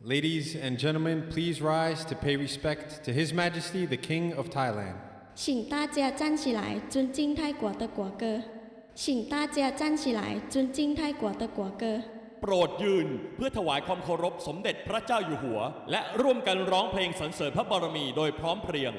Ladies and gentlemen, please rise to pay respect to His Majesty, the King of Thailand. 请大家站起来，尊敬泰国的国歌。请大家站起来，尊敬泰国的国歌。โปรดยืนเพื่อถวายความเคารพสมเด็จพระเจ้าอยู่หัวและร่วมกันร้องเพลงสรรเสริญพระบารมีโดยพร้อมเพรียง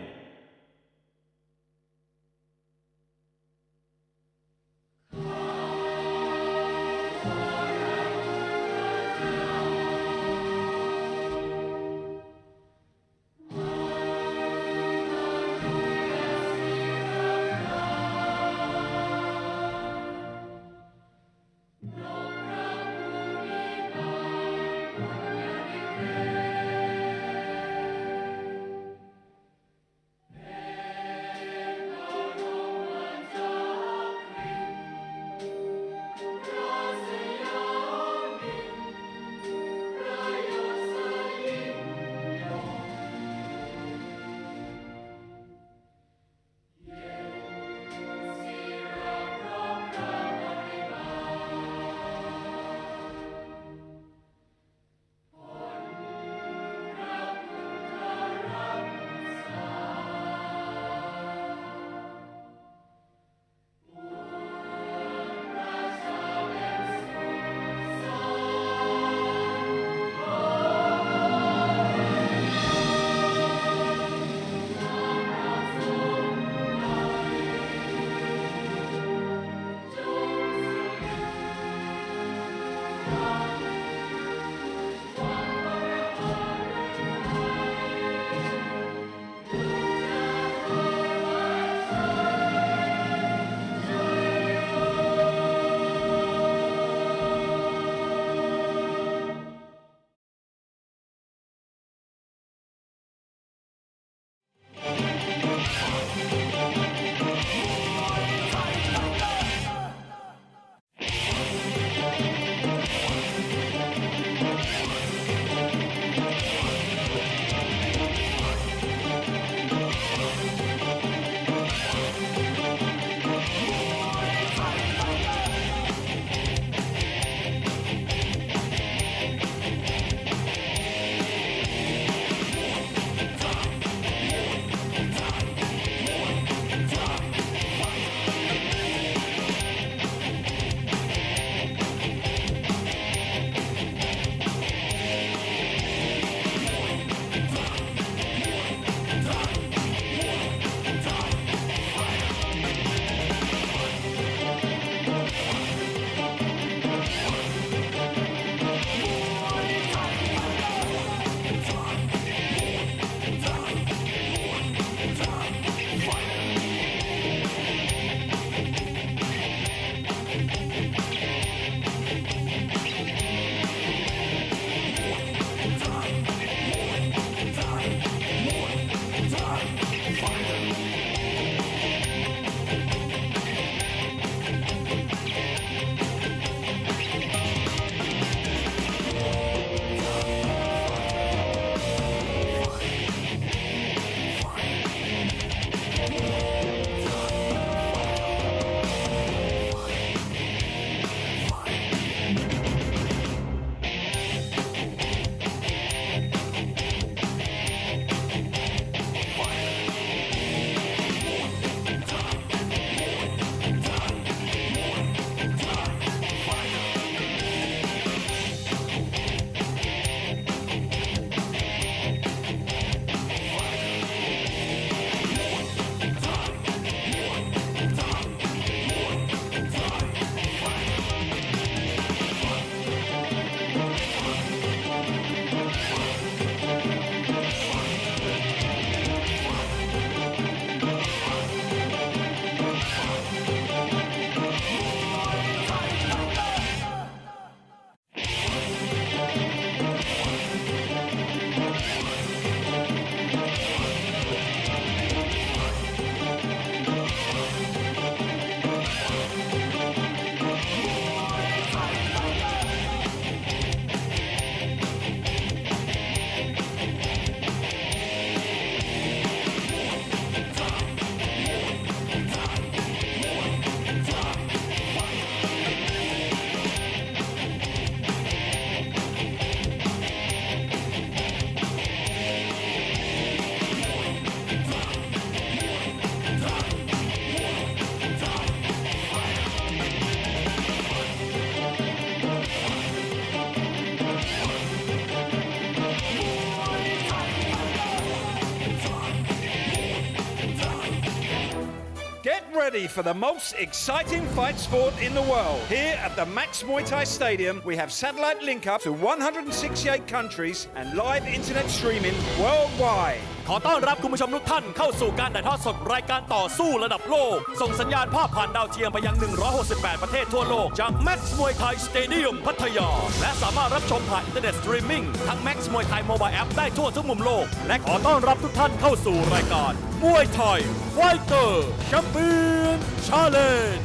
ready for the most exciting fight sport in the world. Here at the Max Muay Thai Stadium, we have satellite link up to 168 countries and live internet streaming worldwide. ขอต้อนรับคุณผู้ชมทุกท่านเข้าสู่การถ่ายทอดสดรายการต่อสู้ระดับโลกส่งสัญญาณภาพผ่านดาวเทียมไปยัง 168 ประเทศทั่วโลกจาก Max Muay Thai Stadium พัทยาและสามารถรับชมผ่านอินเทอร์เน็ตสตรีมมิ่งทั้ง Max Muay Thai Mobile App ได้ทั่วทุกมุมโลกและขอต้อนรับทุกท่านเข้าสู่รายการ Muay Thai Fighter Champion Challenge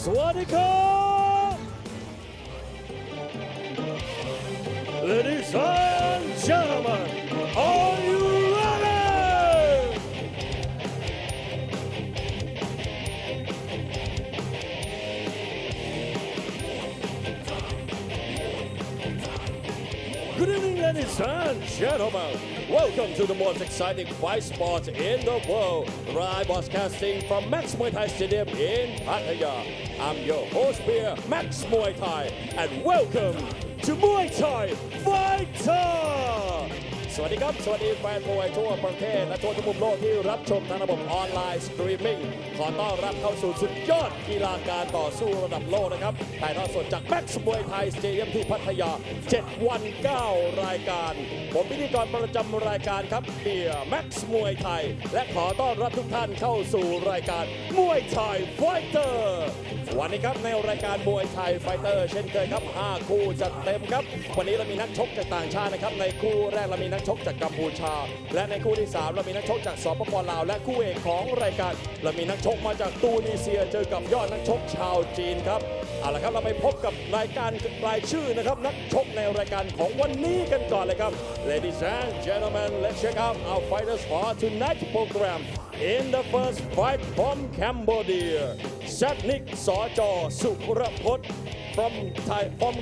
สวัสดีครับ Ladies and gentlemen, are you ready? Good evening, ladies and gentlemen. Welcome to the most exciting fight sport in the world. Live broadcasting from Max Muay Thai Stadium in Pattaya. I'm your host here, Max Muay Thai, and welcome to Muay Thai Fighter สวัสดีครับสวัสดีแฟนมวยทั่วประเทศและทั่วทุกมุมโลกที่รับชมทางระบบออนไลน์สตรีมมิ่งขอต้อนรับเข้าสู่สุดยอดกีฬาการต่อสู้ระดับโลกนะครับถ่ายทอดสดจาก Max Muay Thai Stadium ที่พัทยา7 วัน 9 รายการผมพิธีกรประจำรายการครับเบียร์ Max Muay Thai และขอต้อนรับทุกท่านเข้าสู่รายการ Muay Thai Fighter วันนี้ครับในรายการ Muay Thai Fighter เช่นเคยครับ5คู่จัดเต็มครับวันนี้เรามีนักชกจากต่างชาตินะครับในคู่แรกเรามีนักชกจากกัมพูชาและในคู่ที่3เรามีนักชกจากสปป.ลาวและคู่เอกของรายการเรามีนักชกมาจากตูนิเซียเจอกับยอดนักชกชาวจีนครับเอาละครับเราไปพบกับรายการรายชื่อนะครับนักชกในรายการของวันนี้กันก่อนเลยครับ Ladies and gentlemen, let's check out our fighters for tonight's program. In the first fight from Cambodia, Satnik Sojor Suprapot from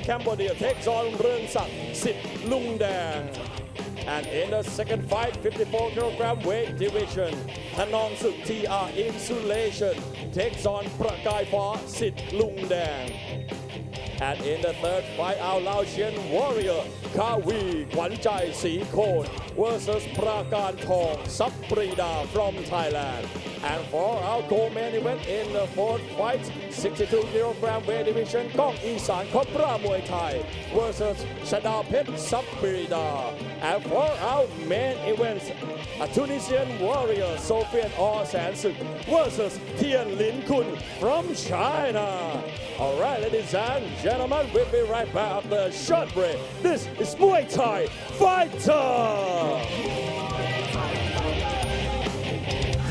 Cambodia takes on เรืองศักดิ์สิทธิ์ลุงแดง And in the second fight, 54 kilogram weight division, Thanong Suk TR Insulation takes on ประกายฟ้าสิทธิ์ลุงแดง And in the third fight, our Laotian warrior, Kawi ขวัญใจสีโคตร versus ปราการทองซับปรีดา from Thailand. And for our co-main event in the fourth fight, 62 kilogram weight division, ก้องอีสานคอปรามวยไทย versus ชดาเพชรซับปรีดา And for our main event, a Tunisian warrior, Sofian Or Sansuk versus Tian Lin Kun from China. Alright, ladies and gentlemen, we'll be right back after a short break. This is Muay Thai Fighter!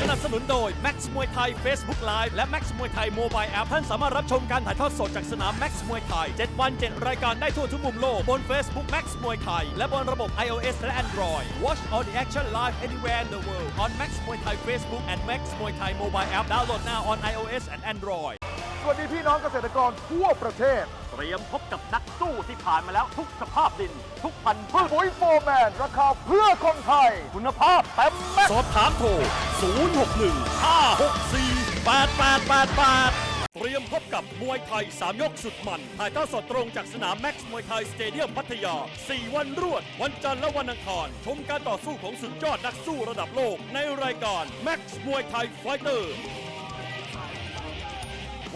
สนับสนุนโดย Max Muay Thai Facebook Live และ Max Muay Thai Mobile App ท่านสามารถรับชมการถ่ายทอดสดจากสนาม Max Muay Thai 7 วัน 7 รายการได้ทั่วทุกมุมโลกบน Facebook Max Muay Thai และบนระบบ iOS และ Android. Watch all the action live anywhere in the world on Max Muay Thai Facebook and Max Muay Thai Mobile App. Download now on iOS and Android. สวัสดีพี่น้องเกษตรกรทั่วประเทศเตรียมพบกับนักสู้ที่ผ่านมาแล้วทุกสภาพดินทุกพันธุ์พืชปุ๋ยโฟร์แมนราคาเพื่อคนไทยคุณภาพเต็มแม็กซ์สอบถามโทร 061-564-8888 เตรียมพบกับมวยไทย 3 ยกสุดมันถ่ายทอดสดตรงจากสนาม Max Muay Thai Stadium พัทยา 4 วันรวดวันจันทร์และวันอังคารชมการต่อสู้ของสุดยอดนักสู้ระดับโลกในรายการ Max Muay Thai Fighter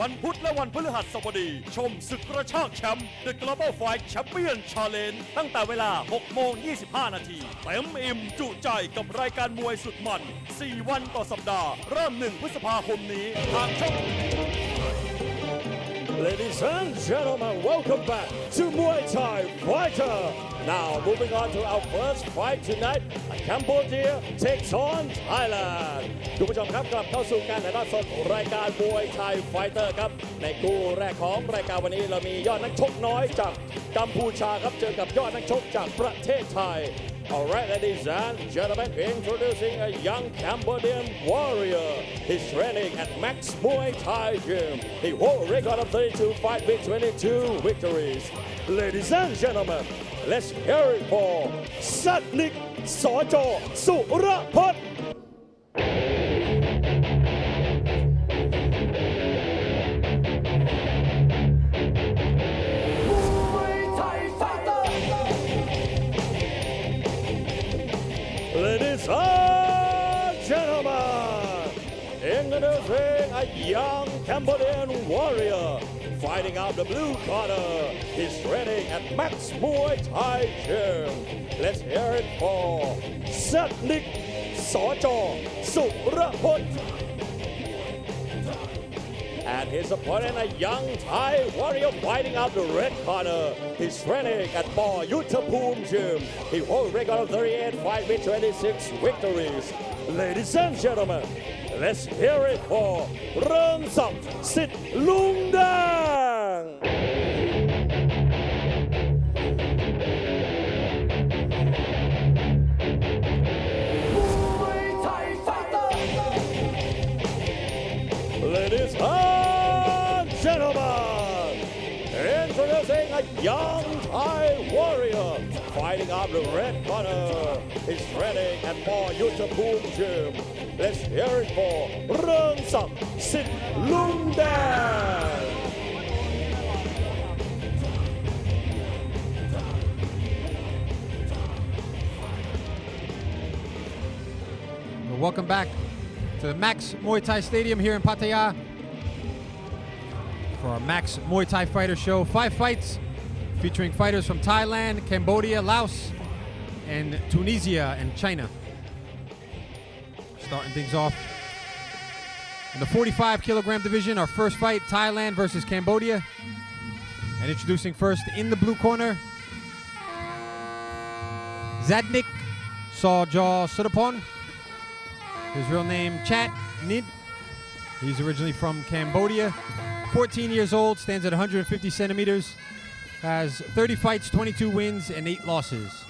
วันพุธและวันพฤหัสบดีชมศึกกระชากแชมป์ The Global Fight Champion Challenge ตั้งแต่เวลา 6:25 นาทีเต็มอิ่มจุใจกับรายการมวยสุดมัน 4 วันต่อสัปดาห์เริ่ม 1 พฤษภาคมนี้ทางช่อง Ladies and gentlemen, welcome back to Muay Thai Fighter. Now moving on to our first fight tonight, Cambodia takes on Thailand. คุณผู้ชมครับกลับเข้าสู่การถ่ายทอดสดรายการ Muay Thai Fighter ครับในคู่แรกของรายการวันนี้เรามียอดนักชกน้อยจากกัมพูชาครับเจอกับยอดนักชกจากประเทศไทย Alright, ladies and gentlemen, introducing a young Cambodian warrior. He's training at Max Muay Thai Gym. He holds a record of 32 fights with 22 victories. Ladies and gentlemen, let's hear it for Satnik Sojor Surapot. a young Cambodian warrior. Fighting out the blue corner, he's training at Max Muay Thai Gym. Let's hear it for Satnik Sojo Suraput. And his opponent, a young Thai warrior fighting out the red corner. He's training at Bout Gym. He holds a record of 38 fights with 26 victories. Ladies and gentlemen, let's hear it for Rung Sak Sit Lung Dang. Ladies and gentlemen, introducing a young Thai warrior fighting out the red corner. He's training at Bout Gym. Let's hear it for Rung Sak Sit Lung Dang. Well, welcome back to the Max Muay Thai Stadium here in Pattaya for our Max Muay Thai Fighter Show. 5 fights featuring fighters from Thailand, Cambodia, Laos, and Tunisia and China. Starting things off in the 45 kilogram division, our first fight, Thailand versus Cambodia. And introducing first in the blue corner, Zadnik Sojo Surapon. His real name, Chat Nid. He's originally from Cambodia. 14 years old, stands at 150 centimeters. Has 30 fights, 22 wins, and 8 losses.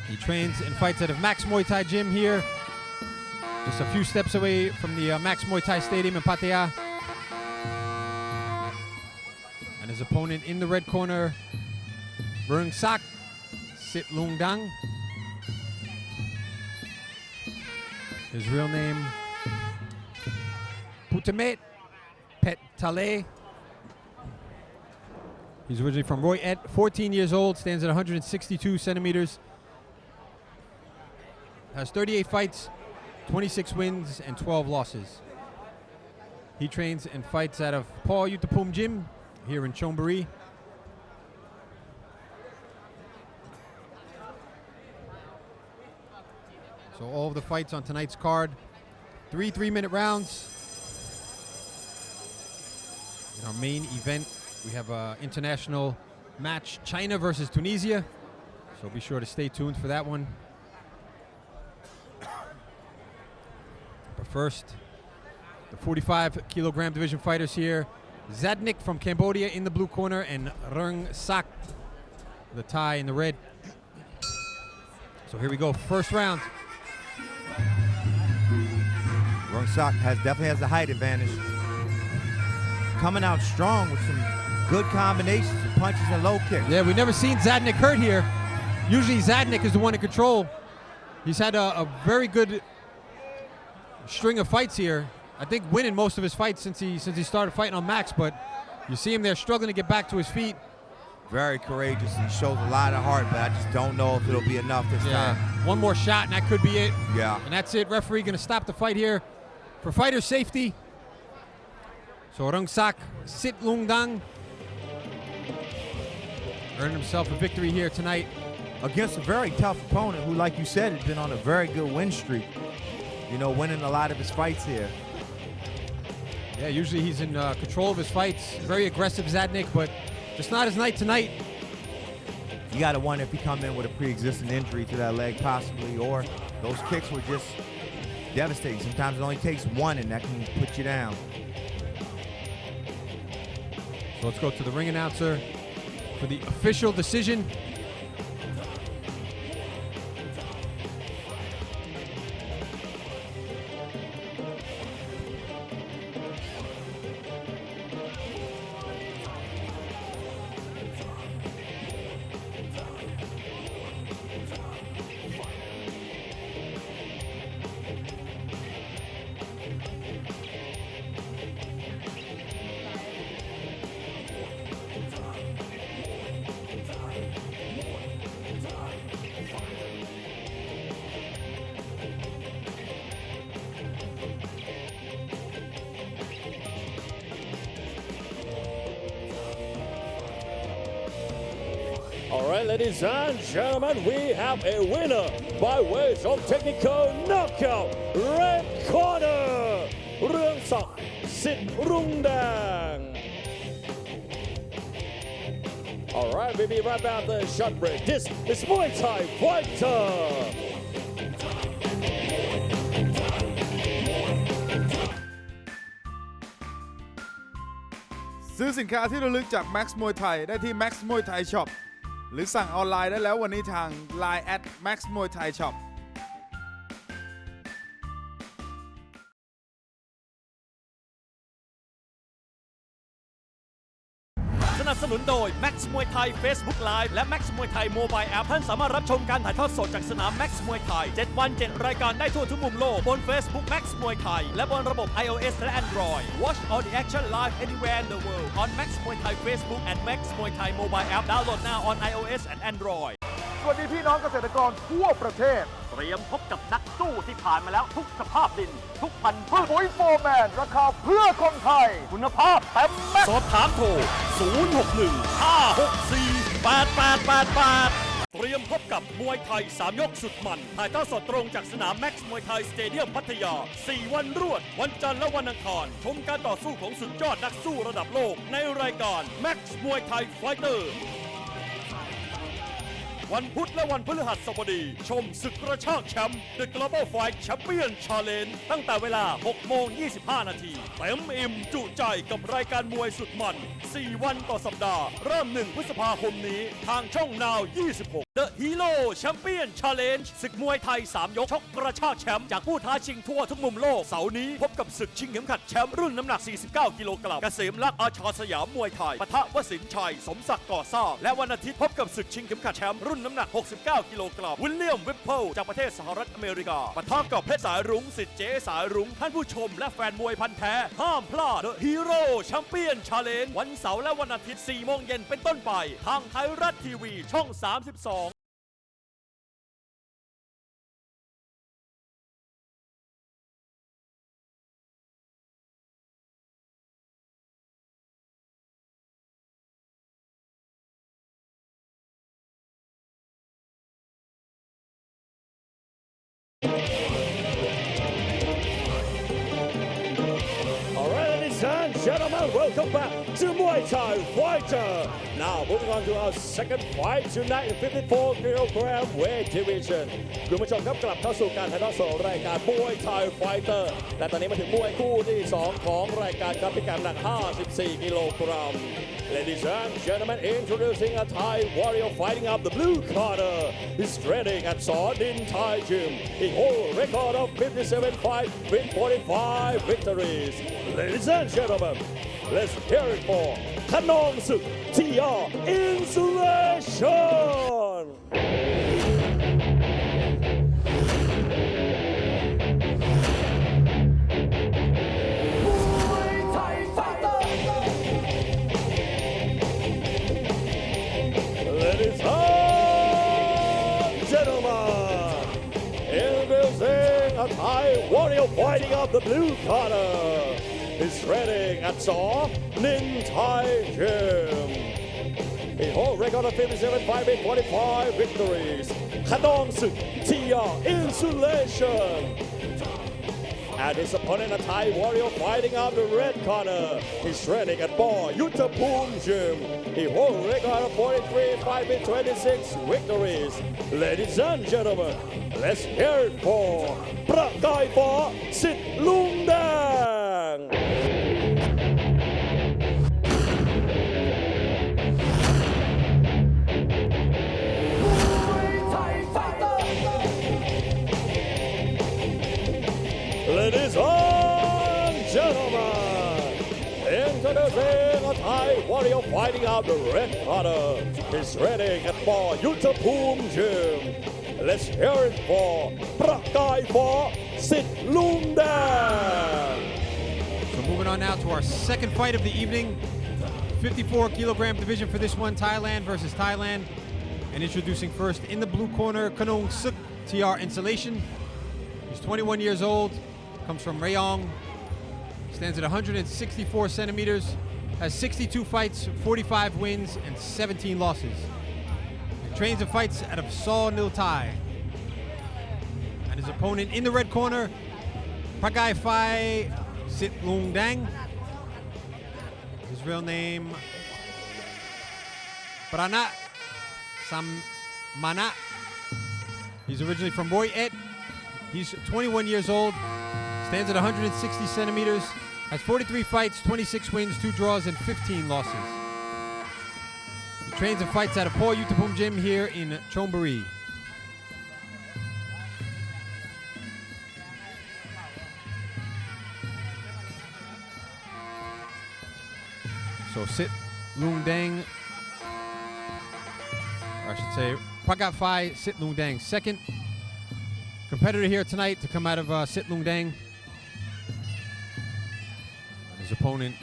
He trains and fights out of Max Muay Thai Gym here, just a few steps away from the Max Muay Thai Stadium in Pattaya. And his opponent in the red corner, Rung Sak Sit Lung Dang. His real name, Putamet Petale. He's originally from Roy Et, 14 years old, stands at 162 centimeters. Has 38 fights, 26 wins, and 12 losses. He trains and fights out of Bout Gym here in Chonburi. So all of the fights on tonight's card, 3 3-minute rounds. In our main event, we have an international match, China versus Tunisia. So be sure to stay tuned for that one. But first, the 45 kilogram division fighters here. Zadnik from Cambodia in the blue corner and Rung Sak, the Thai in the red. So here we go, first round. Rung Sak definitely has the height advantage. Coming out strong with some good combinations of punches and low kicks. Yeah, we've never seen Zadnik hurt here. Usually Zadnik is the one in control. He's had a very good string of fights here. I think winning most of his fights since he started fighting on Max, but you see him there struggling to get back to his feet. Very courageous. He shows a lot of heart, but I just don't know if it'll be enough this time. One more shot and that could be it. Yeah. And that's it. Referee going to stop the fight here for fighter safety. So Rung Sak Sit Lung Dang earned himself a victory here tonight. Against a very tough opponent who, like you said, has been on a very good win streak. You know, winning a lot of his fights here. Yeah, usually he's in control of his fights. Very aggressive Zadnik, but just not his night tonight. You got to wonder if he come in with a pre-existing injury to that leg possibly, or those kicks were just devastating. Sometimes it only takes one and that can put you down. So let's go to the ring announcer for the official decision. All right, ladies and gentlemen, we have a winner by way of technical knockout. Red corner, เรืองศักดิ์ สิทธิ์รุ่งแดง All right, we'll be right back after a short break. This is Muay Thai Fighter. ซื้อสินค้าที่ระลึกจาก Max Muay Thai ได้ที่ Max Muay Thai Shop หรือสั่งออนไลน์ได้แล้ววันนี้ทาง Line @Max Muay Thai Shopสนับสนุนโดย Max Muay Thai Facebook Live และ Max Muay Thai Mobile App ท่านสามารถรับชมการถ่ายทอดสดจากสนาม Max Muay Thai 7 วัน 7 รายการได้ทั่วทุกมุมโลกบน Facebook Max Muay Thai และบนระบบ iOS และ Android. Watch all the action live anywhere in the world on Max Muay Thai Facebook and Max Muay Thai Mobile App. Download now on iOS and Android. สวัสดีพี่น้องเกษตรกรทั่วประเทศ เตรียมพบกับนักสู้ที่ผ่านมาแล้วทุกสภาพดิน ทุกพันธุ์พืช ปุ๋ยโฟร์แมนราคาเพื่อคนไทย คุณภาพเต็มแม็กซ์ สอบถามโทร 061-564-8888 เตรียมพบกับมวยไทย 3 ยกสุดมันถ่ายทอดสดตรงจากสนาม Max มวยไทยสเตเดียมพัทยา 4 วันรวด วันจันทร์และวันอังคาร ชมการต่อสู้ของสุดยอดนักสู้ระดับโลกในรายการ Max มวยไทยไฟเตอร์วันพุธและวันพฤหัสบดีชมศึกกระชากแชมป์ The Global Fight Champion Challenge ตั้งแต่เวลา 6:25 นาทีเต็มอิ่มจุใจกับรายการมวยสุดมัน 4 วันต่อสัปดาห์ เริ่ม 1 พฤษภาคมนี้ทางช่อง Now 26 The Hero Champion Challenge ศึกมวยไทย 3 ยกชกกระชากแชมป์จากผู้ท้าชิงทั่วทุกมุมโลกเสาร์นี้พบกับศึกชิงเข็มขัดแชมป์รุ่นน้ำหนัก 49 กิโลกรัมเกษมลักษณ์อาชาสยามมวยไทยปะทะวสินทร์ชัยสมศักดิ์ก่อสร้างและวันอาทิตย์พบกับศึกชิงเข็มขัดแชมป์รุ่นน้ำหนัก 69 กิโลกรัมวิลเลียมวิปเปิลจากประเทศสหรัฐอเมริกาปะทะกับเพชรสายรุ้งสิทธิ์เจสายรุ้งท่านผู้ชมและแฟนมวยพันธุ์แท้ห้ามพลาด The Hero Champion Challenge วันเสาร์และวันอาทิตย์ 4 โมงเย็นเป็นต้นไปทางไทยรัฐทีวีช่อง 32And gentlemen, welcome back to Muay Thai Fighter. Now moving on to our second fight tonight in 54 kilogram weight division. คุณผู้ชมครับกลับเข้าสู่การถ่ายทอดสดรายการ Muay Thai Fighter และตอนนี้มาถึงมวยคู่ที่ 2 ของรายการครับพิกัดหนัก 54 กิโลกรัม Ladies and gentlemen, introducing a Thai warrior fighting up the blue corner. He's training at Sordin Thai Gym. He holds a record of 57 fights with 45 victories. Ladies and gentlemen, let's hear it for Kanong Suk TR Insulation. Ladies and gentlemen, introducing a Thai warrior fighting up the blue corner. He's training at Saw Nin Thai Gym. He holds a record of 57 fights with 45 victories. Kanong Suk TR Insulation. And his opponent, a Thai warrior fighting out the red corner. He's training at Bout Gym. He holds a record of 43 fights with 26 victories. Ladies and gentlemen, let's hear it for ประกายฟ้า สิทธิ์ลุงแดง Ladies and gentlemen, introducing a Thai warrior fighting out the red corner. He's training at Bout Gym. Let's hear it for ประกายฟ้า สิทธิ์ลุงแดง So moving on now to our second fight of the evening. 54 kilogram division for this one, Thailand versus Thailand. And introducing first in the blue corner, Kanong Suk TR Insulation. He's 21 years old, comes from Rayong, stands at 164 centimeters, has 62 fights, 45 wins, and 17 losses. trains and fights out of Saw Nil Thai. And his opponent in the red corner, Pragai Phai Sit Lung Dang. His real name, Prana Sammana. He's originally from Muay. He's 21 years old, stands at 160 centimeters, has 43 fights, 26 wins, 2 draws, and 15 losses. He trains and fights out of Paul Utapum Gym here in Chonburi. So Sit Lung Dang, or I should say Pragat Phai Sit Lung Dang, second competitor here tonight to come out of Sit Lung Dang. His opponent,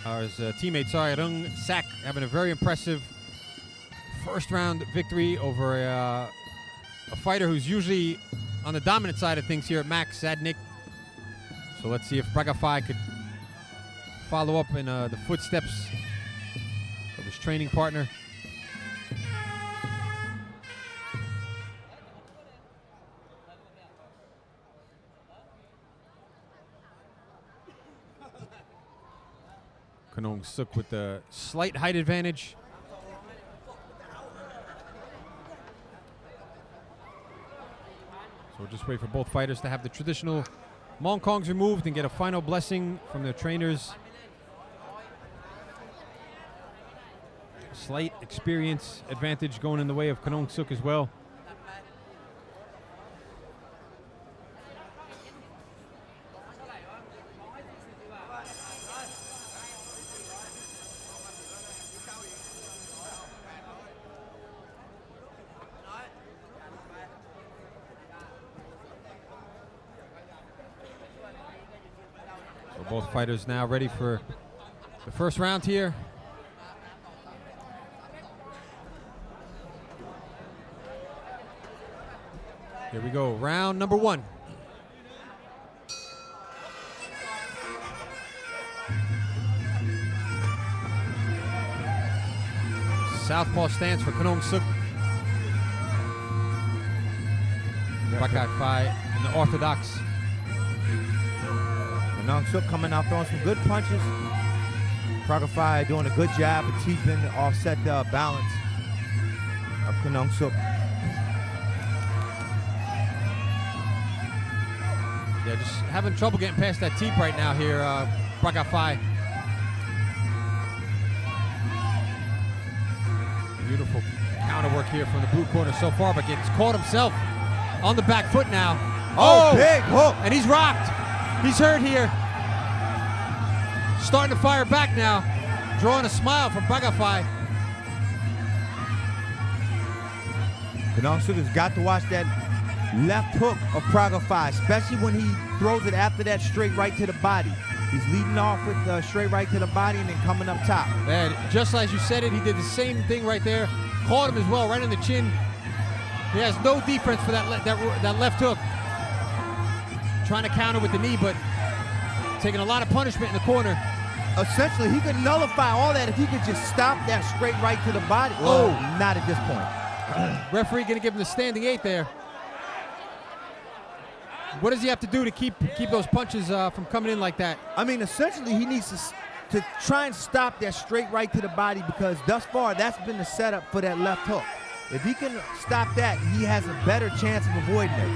or his teammate, Rung Sak, having a very impressive first round victory over a fighter who's usually on the dominant side of things here at Max Zadnik. So let's see if Pragat Phai could follow up in the footsteps of his training partner. Kanong Suk with the slight height advantage. So we'll just wait for both fighters to have the traditional Mong Kongs removed and get a final blessing from their trainers. Slight experience advantage going in the way of Kanong Suk as well. So both fighters now ready for the first round here. Here we go, round number 1. Southpaw stance for Kanong Suk. Pragat Phai in the orthodox. Kanong Suk coming out throwing some good punches. Pragat Phai doing a good job of keeping offset the balance of Kanong Suk. Yeah, just having trouble getting past that teep right now here, Pragat Phai. Beautiful counter work here from the blue corner so far, but gets caught himself on the back foot now. Oh, big hook. And he's rocked. He's hurt here. Starting to fire back now. Drawing a smile from Pragat Phai. Kanong Suk has got to watch that left hook of Pragat Phai, especially when he throws it after that straight right to the body. He's leading off with the straight right to the body and then coming up top. Man, just as you said it, he did the same thing right there. Caught him as well, right in the chin. He has no defense for that left hook. Trying to counter with the knee, but taking a lot of punishment in the corner. Essentially, he could nullify all that if he could just stop that straight right to the body. Oh, not at this point. Referee gonna give him the standing 8 there. What does he have to do to keep those punches from coming in like that? I mean, essentially, he needs to try and stop that straight right to the body, because thus far, that's been the setup for that left hook. If he can stop that, he has a better chance of avoiding it.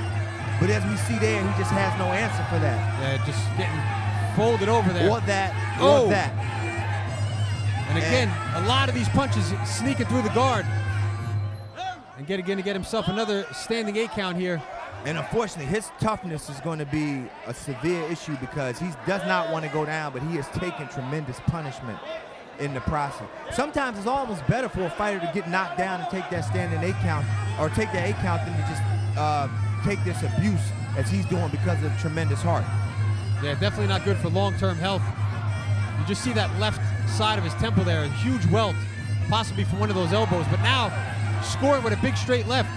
But as we see there, he just has no answer for that. Yeah, just getting folded over there. Or that, or that. And again, a lot of these punches sneaking through the guard. And gonna get himself another standing 8 count here. And unfortunately, his toughness is going to be a severe issue, because he does not want to go down, but he has taken tremendous punishment in the process. Sometimes it's almost better for a fighter to get knocked down and take that standing 8 count, or take that 8 count, than to just take this abuse as he's doing because of tremendous heart. Yeah, definitely not good for long-term health. You just see that left side of his temple there, a huge welt, possibly from one of those elbows, but now scoring with a big straight left.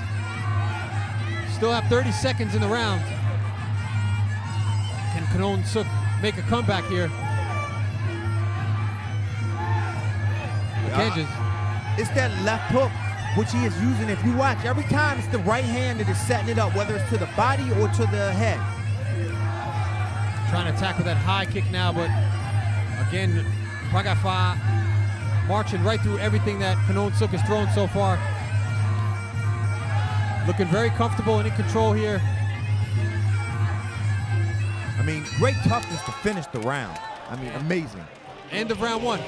Still have 30 seconds in the round. Can Kanong Suk make a comeback here? Again, It's that left hook which he is using. If you watch, every time it's the right hand that is setting it up, whether it's to the body or to the head. Trying to attack with that high kick now, but again, Pragafa marching right through everything that Kanong Suk has thrown so far. Looking very comfortable and in control here. I mean, great toughness to finish the round. I mean, amazing. End of round one.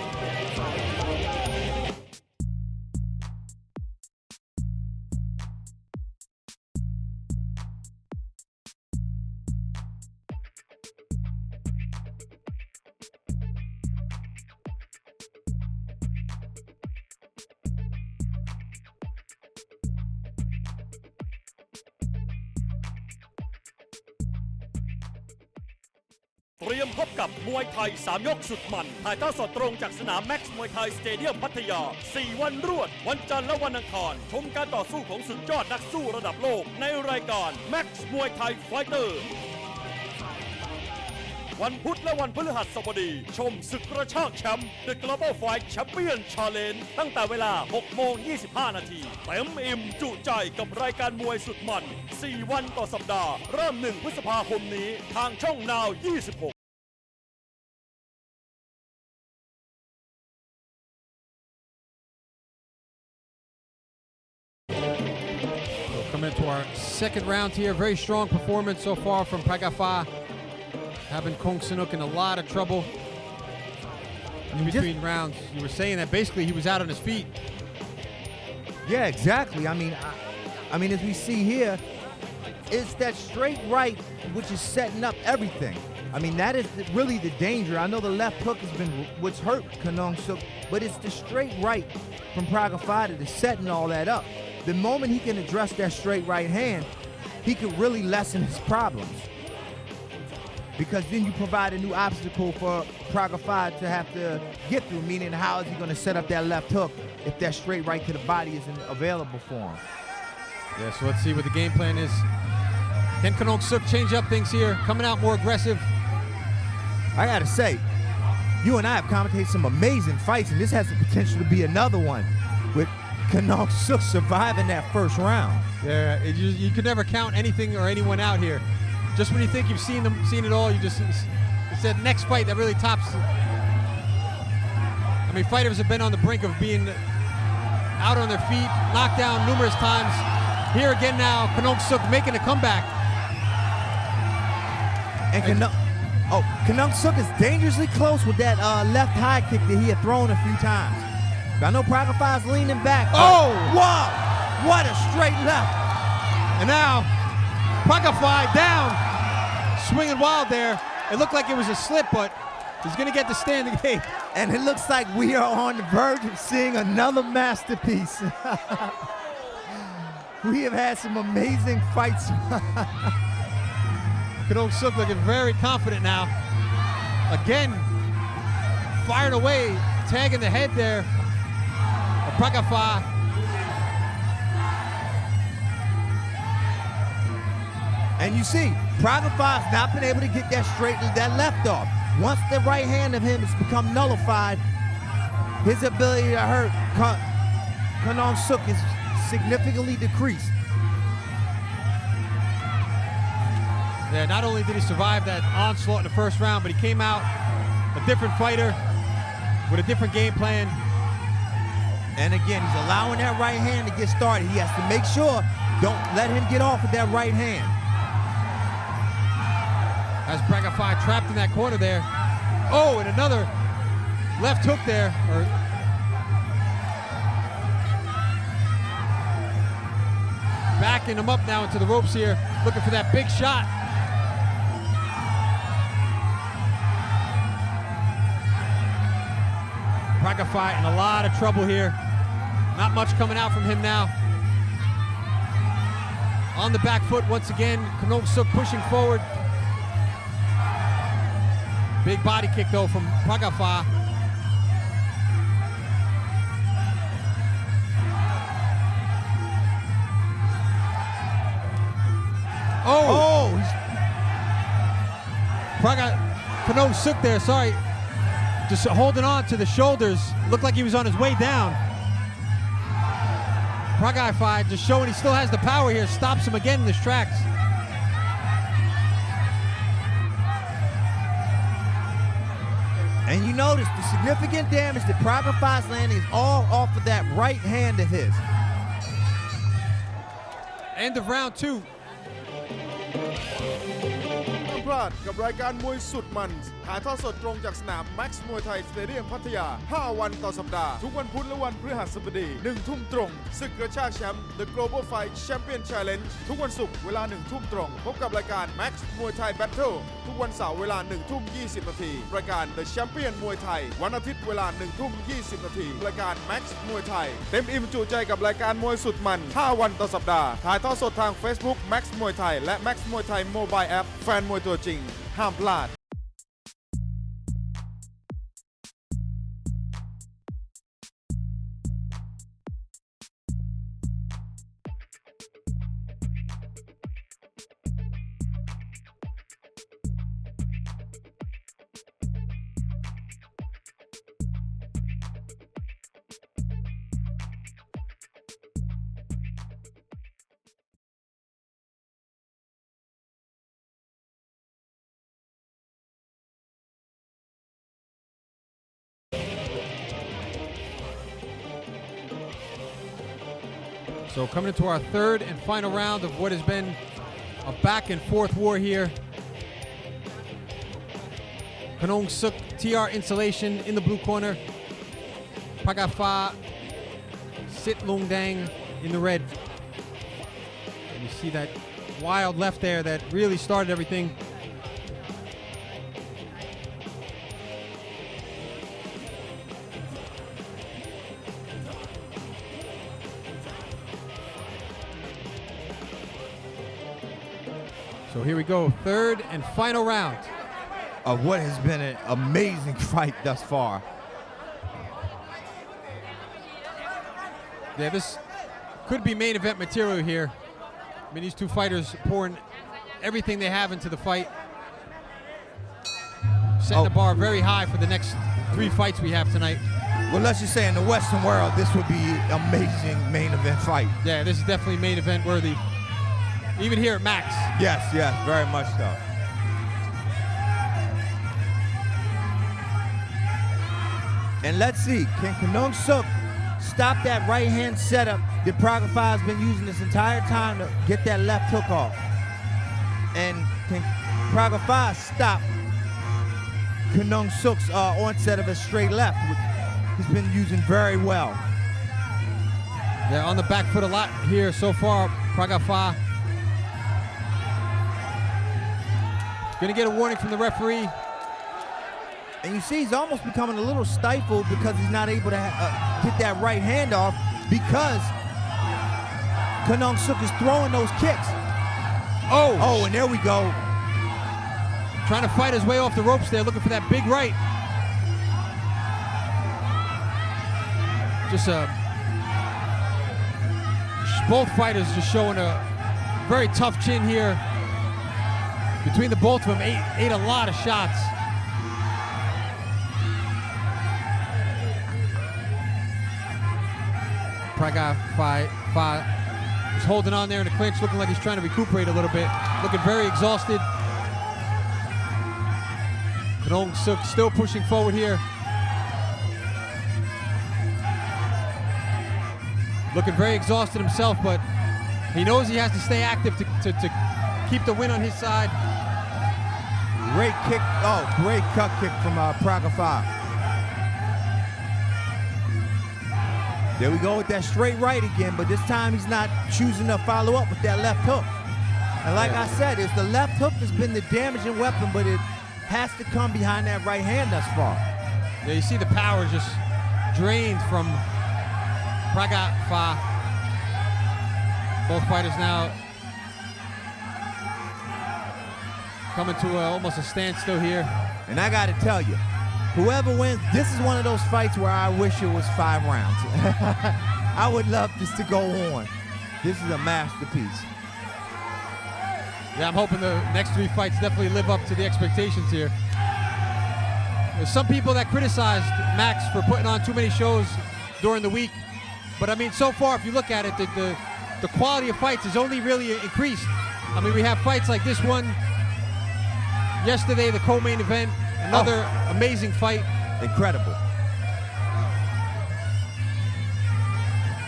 เตรียมพบกับมวยไทย 3 ยกสุดมันถ่ายทอดสดตรงจากสนามแม็กซ์มวยไทยสเตเดียมพัทยา 4 วันรวด วันจันทร์และวันอังคารชมการต่อสู้ของสุดยอดนักสู้ระดับโลกในรายการแม็กซ์มวยไทยไฟเตอร์วันพุธและวันพฤหัสบดีชมศึกกระชากแชมป์ The Global Fight Champion Challenge ตั้งแต่เวลา 6:25 นาทีเต็มอิ่มจุใจกับรายการมวยสุดมัน 4 วันต่อสัปดาห์เริ่ม 1 พฤษภาคมนี้ทางช่องนาว 26Coming into our second round here. Very strong performance so far from Pragafa. Having Kong Sinuk in a lot of trouble in between rounds. You were saying that basically he was out on his feet. Yeah, exactly. I mean, as we see here, it's that straight right which is setting up everything. I mean, that is really the danger. I know the left hook has been what's hurt Kanong Suk, but it's the straight right from Pragafa that is setting all that up. The moment he can address that straight right hand, he can really lessen his problems. Because then you provide a new obstacle for Pragafa to have to get through, meaning how is he going to set up that left hook if that straight right to the body isn't available for him? Yeah, so let's see what the game plan is. Can Kanong Suk change up things here? Coming out more aggressive. I got to say, you and I have commentated some amazing fights, and this has the potential to be another one with Kanong Suk surviving that first round. Yeah, you could never count anything or anyone out here. Just when you think you've seen it all, it's that next fight that really tops. I mean, fighters have been on the brink of being out on their feet, knocked down numerous times. Here again now, Kanong Suk making a comeback. And Kanong Suk is dangerously close with that left high kick that he had thrown a few times. But I know Pragafa's leaning back. Oh! Wow! What a straight left. And now, Pragafa down, swinging wild there. It looked like it was a slip, but he's going to get the standing gate. And it looks like we are on the verge of seeing another masterpiece. We have had some amazing fights. Kanong Suk looking very confident now. Again, fired away, tagging the head there of Pragafa. And you see, Pragafa's not been able to get that left off. Once the right hand of him has become nullified, his ability to hurt Kanong Suk is significantly decreased. Yeah, not only did he survive that onslaught in the first round, but he came out a different fighter with a different game plan. And again, he's allowing that right hand to get started. He has to make sure, don't let him get off with that right hand. As Pragafa trapped in that corner there. Oh, and another left hook there. Backing him up now into the ropes here, looking for that big shot. Pragafa in a lot of trouble here. Not much coming out from him now. On the back foot once again, Kanong Suk pushing forward. Big body kick though from Pragafa. Oh! Kanong Suk there, sorry. Just holding on to the shoulders. Looked like he was on his way down. Pragaifa just showing he still has the power here. Stops him again in his tracks. And you notice the significant damage that Pragaifa's landing is all off of that right hand of his. End of round 2. ห้ามพลาดกับรายการมวยสุดมันถ่ายทอดสดตรงจากสนาม Max มวยไทยสเตเดียมพัทยา 5 วันต่อสัปดาห์ ทุกวันพุธและวันพฤหัสบดี 1 ทุ่มตรงศึกกระชากแชมป์ The Global Fight Champion Challenge ทุกวันศุกร์เวลา 1 ทุ่มตรง พบกับรายการ Max มวยไทย Battle ทุกวันเสาร์เวลา 1 ทุ่ม 20 นาที รายการ The Champion มวยไทย วันอาทิตย์เวลา 1 ทุ่ม 20 นาที รายการ Max มวยไทย เต็มอิ่มจุใจกับรายการมวยสุดมัน 5 วันต่อสัปดาห์ ถ่ายทอดสดทาง Facebook Max มวยไทยและ Max มวยไทย Mobile App แฟนมวยตัวจริงห้ามพลาด So coming into our third and final round of what has been a back and forth war here. Kanong Suk TR Insulation in the blue corner. Pragaifa Sit Lung Dang in the red. And you see that wild left there that really started everything. So here we go, third and final round of what has been an amazing fight thus far. Yeah, this could be main event material here. I mean, these two fighters pouring everything they have into the fight. Setting the bar very high for the next 3 fights we have tonight. Well, let's just say in the Western world, this would be an amazing main event fight. Yeah, this is definitely main event worthy. Even here at Max. Yes, yes, very much so. And let's see, can Kanong Suk stop that right hand setup that Pragaifa has been using this entire time to get that left hook off? And can Pragaifa stop Kanong Suk's onset of a straight left, which he's been using very well? Yeah, on the back foot a lot here so far, Pragaifa. Gonna get a warning from the referee. And you see he's almost becoming a little stifled because he's not able to get that right hand off because Kanong Suk is throwing those kicks. Oh, and there we go. Trying to fight his way off the ropes there, looking for that big right. Just both fighters just showing a very tough chin here. Between the both of them, ate a lot of shots. Pragaifa is holding on there in the clinch, looking like he's trying to recuperate a little bit. Looking very exhausted. Kanong Suk still pushing forward here. Looking very exhausted himself, but he knows he has to stay active to keep the win on his side. Great kick, great cut kick from Pragaifa. There we go with that straight right again, but this time he's not choosing to follow up with that left hook. And like I said, it's the left hook that's been the damaging weapon, but it has to come behind that right hand thus far. Yeah, you see the power just drained from Pragaifa. Both fighters now coming to almost a standstill here. And I got to tell you, whoever wins, this is one of those fights where I wish it was 5 rounds. I would love this to go on. This is a masterpiece. Yeah, I'm hoping the next 3 fights definitely live up to the expectations here. There's some people that criticized Max for putting on too many shows during the week. But I mean, so far, if you look at it, the quality of fights has only really increased. I mean, we have fights like this one yesterday, the co-main event, another amazing fight. Incredible.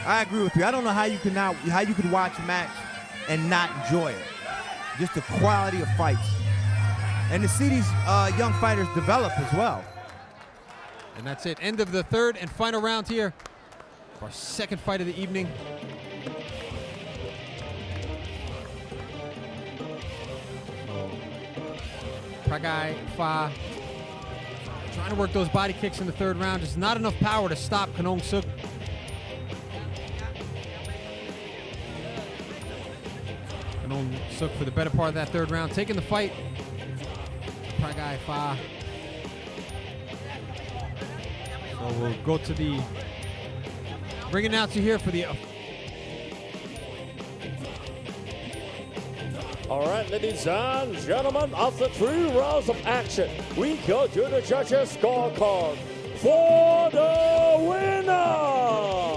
I agree with you. I don't know how you could watch a match and not enjoy it. Just the quality of fights. And to see these young fighters develop as well. And that's it. End of the third and final round here. Our second fight of the evening. Pragai Fa trying to work those body kicks in the third round. Just not enough power to stop Kanong Suk. Kanong Suk for the better part of that third round, taking the fight. Pragai Fa. So we'll go to the ring announcer here for the. All right, ladies and gentlemen, after 3 rounds of action, we go to the judges' scorecard for the winner.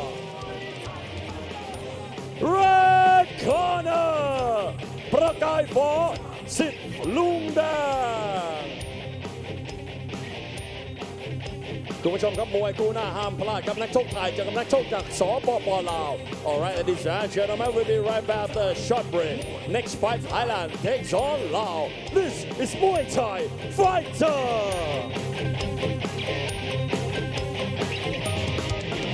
Red corner, Pragai Fa, Sit Lung Dang. คุณผู้ชมครับมวยคู่หน้าห้ามพลาดกับนักชกไทยเจอกับนักชกจากสปป.ลาว All right, ladies and gentlemen, we'll be right back after a short break. Next fight, Thailand takes on Laos. This is Muay Thai Fighter.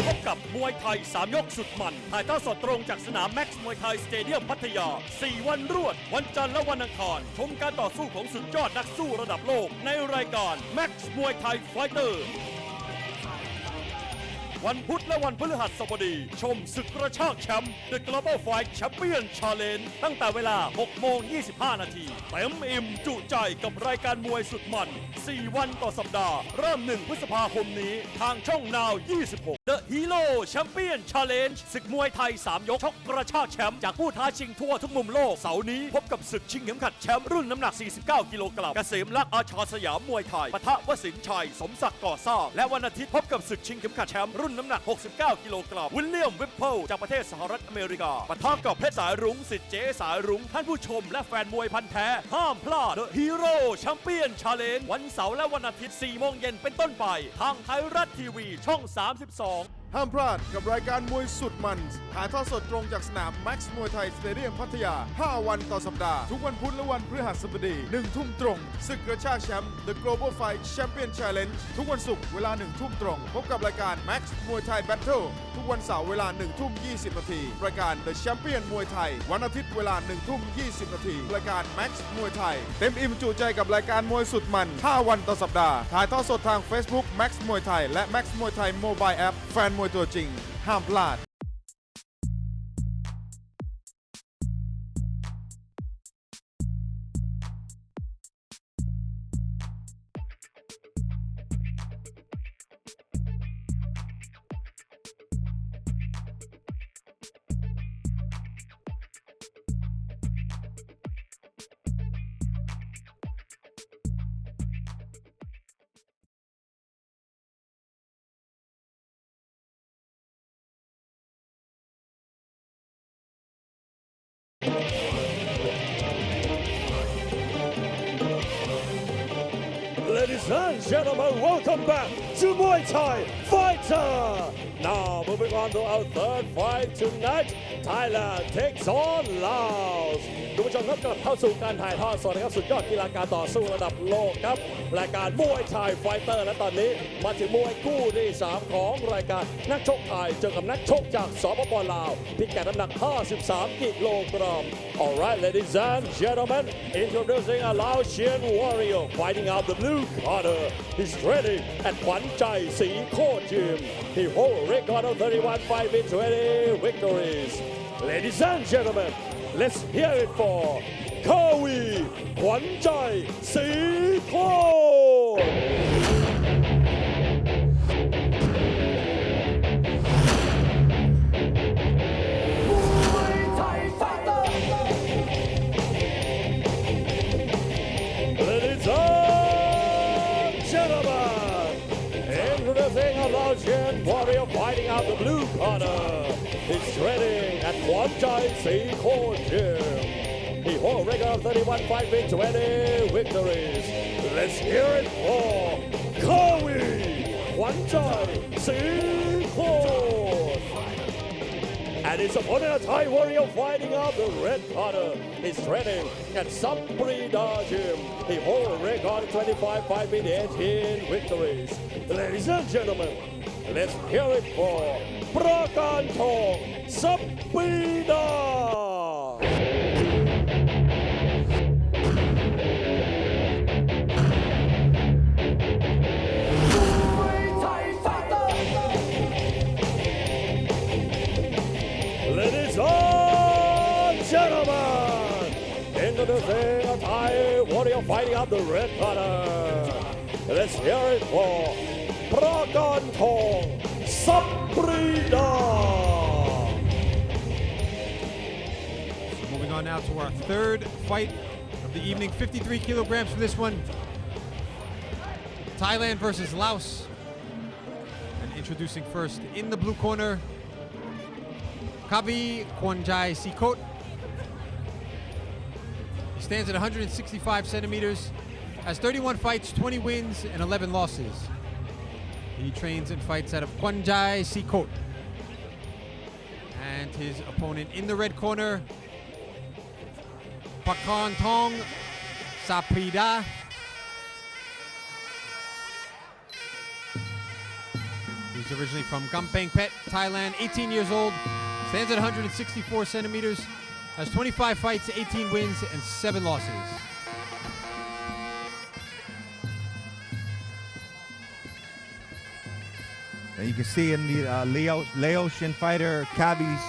พบกับมวยไทย 3 ยกสุดมันถ่ายทอดสดตรงจากสนามแม็กซ์มวยไทยสเตเดียมพัทยา 4 วันรวด วันจันทร์และวันอังคารชมการต่อสู้ของสุดยอดนักสู้ระดับโลกในรายการแม็กซ์มวยไทยไฟเตอร์วันพุธและวันพฤหัสบดีชมศึกกระชากแชมป์ The Global Fight Champion Challenge ตั้งแต่เวลา 6:25 นาทีเต็มอิ่มจุใจกับรายการมวยสุดมัน 4 วันต่อสัปดาห์เริ่ม 1 พฤษภาคมนี้ทางช่องนาว 26 The Hero Champion Challenge ศึกมวยไทย 3 ยกชกกระชากแชมป์จากผู้ท้าชิงทั่วทุกมุมโลกเสาร์นี้พบกับศึกชิงเข็มขัดแชมป์รุ่นน้ำหนัก 49 กิโลกรัมเกษมลักษณ์อาชาสยามมวยไทยปะทะวสินทร์ชัยสมศักดิ์ก่อสร้างและวันอาทิตย์พบกับศึกชิงเข็มขัดแชมป์รุ่นน้ำหนัก 69 กิโลกรัมวิลเลียมวิปเปิลจากประเทศสหรัฐอเมริกาปะทะกับเพชรสายรุ้งสิทธิ์เจ๊สายรุ้งท่านผู้ชมและแฟนมวยพันธุ์แท้ห้ามพลาด The Hero Champion Challenge วันเสาร์และวันอาทิตย์ 4 โมงเย็นเป็นต้นไปทางไทยรัฐทีวีช่อง 32ห้ามพลาดกับรายการมวยสุดมันถ่ายทอดสดตรงจากสนามแม็กซ์มวยไทยสเตเดียมพัทยา 5 วันต่อสัปดาห์ทุกวันพุธและวันพฤหัสบดี 1 ทุ่มตรงศึกกระชากแชมป์ The Global Fight Champion Challenge ทุกวันศุกร์เวลา 1 ทุ่มตรงพบกับรายการ Max มวยไทย Battle ทุกวันเสาร์เวลา 1 ทุ่ม 20 นาทีรายการ The Champion มวยไทยวันอาทิตย์เวลา 1 ทุ่ม 20 นาทีรายการ Max มวยไทยเต็มอิ่มจุใจกับรายการมวยสุดมัน 5 วันต่อสัปดาห์ถ่ายทอดสดทาง Facebook Max มวยไทยและ Max มวยไทย Mobile App แฟนมวยตัวจริงห้ามพลาด Ladies and gentlemen, welcome back to Muay Thai Fighter. Now moving on to our third fight tonight, Thailand takes on Laos. คุณผู้ชมครับกลับเข้าสู่การถ่ายทอดสดนะครับสุดยอดกีฬาการต่อสู้ระดับโลกครับรายการมวยไทยไฟเตอร์และตอนนี้มาถึงมวยคู่ที่ 3 ของรายการนักชกไทยเจอกับนักชกจากสปป.ลาวพิกัดน้ำหนัก 53 กิโลกรัม All right, ladies and gentlemen, introducing a Laotian warrior fighting out the blue corner. He's training at Kwan Chai Si Ko Gym. He holds a record of 31 fights with 20 victories. Ladies and gentlemen, let's hear it for Kawi Kwan Chai Si Ko. Ladies and gentlemen, in Introducing a Laotian warrior fighting out the blue corner. He's training at Muay Seiko Gym. He holds a record of 31 fight wins, 20 victories. Let's hear it for Kawi Muay Seiko. And his opponent, a Thai warrior fighting out the red corner. He's training at Sabrina Gym. He holds a record of 25 fight wins, 18 victories. Ladies and gentlemen, let's hear it for Prakanto Sabrina. Ladies and gentlemen, introducing a Thai warrior fighting out the red corner. Let's hear it for Prakanto Sabrina. So moving on now to our third fight of the evening, 53 kilograms for this one. Thailand versus Laos. And introducing first in the blue corner, Kavi Kwanjai Sikot. He stands at 165 centimeters, has 31 fights, 20 wins, and 11 losses. He trains and fights out of Kwanjai Sikot. And his opponent in the red corner, Pakan Tong Saprida. He's originally from Kampeng Phet, Thailand, 18 years old. Stands at 164 centimeters, has 25 fights, 18 wins, and 7 losses. And you can see in the Laotian fighter Kavi's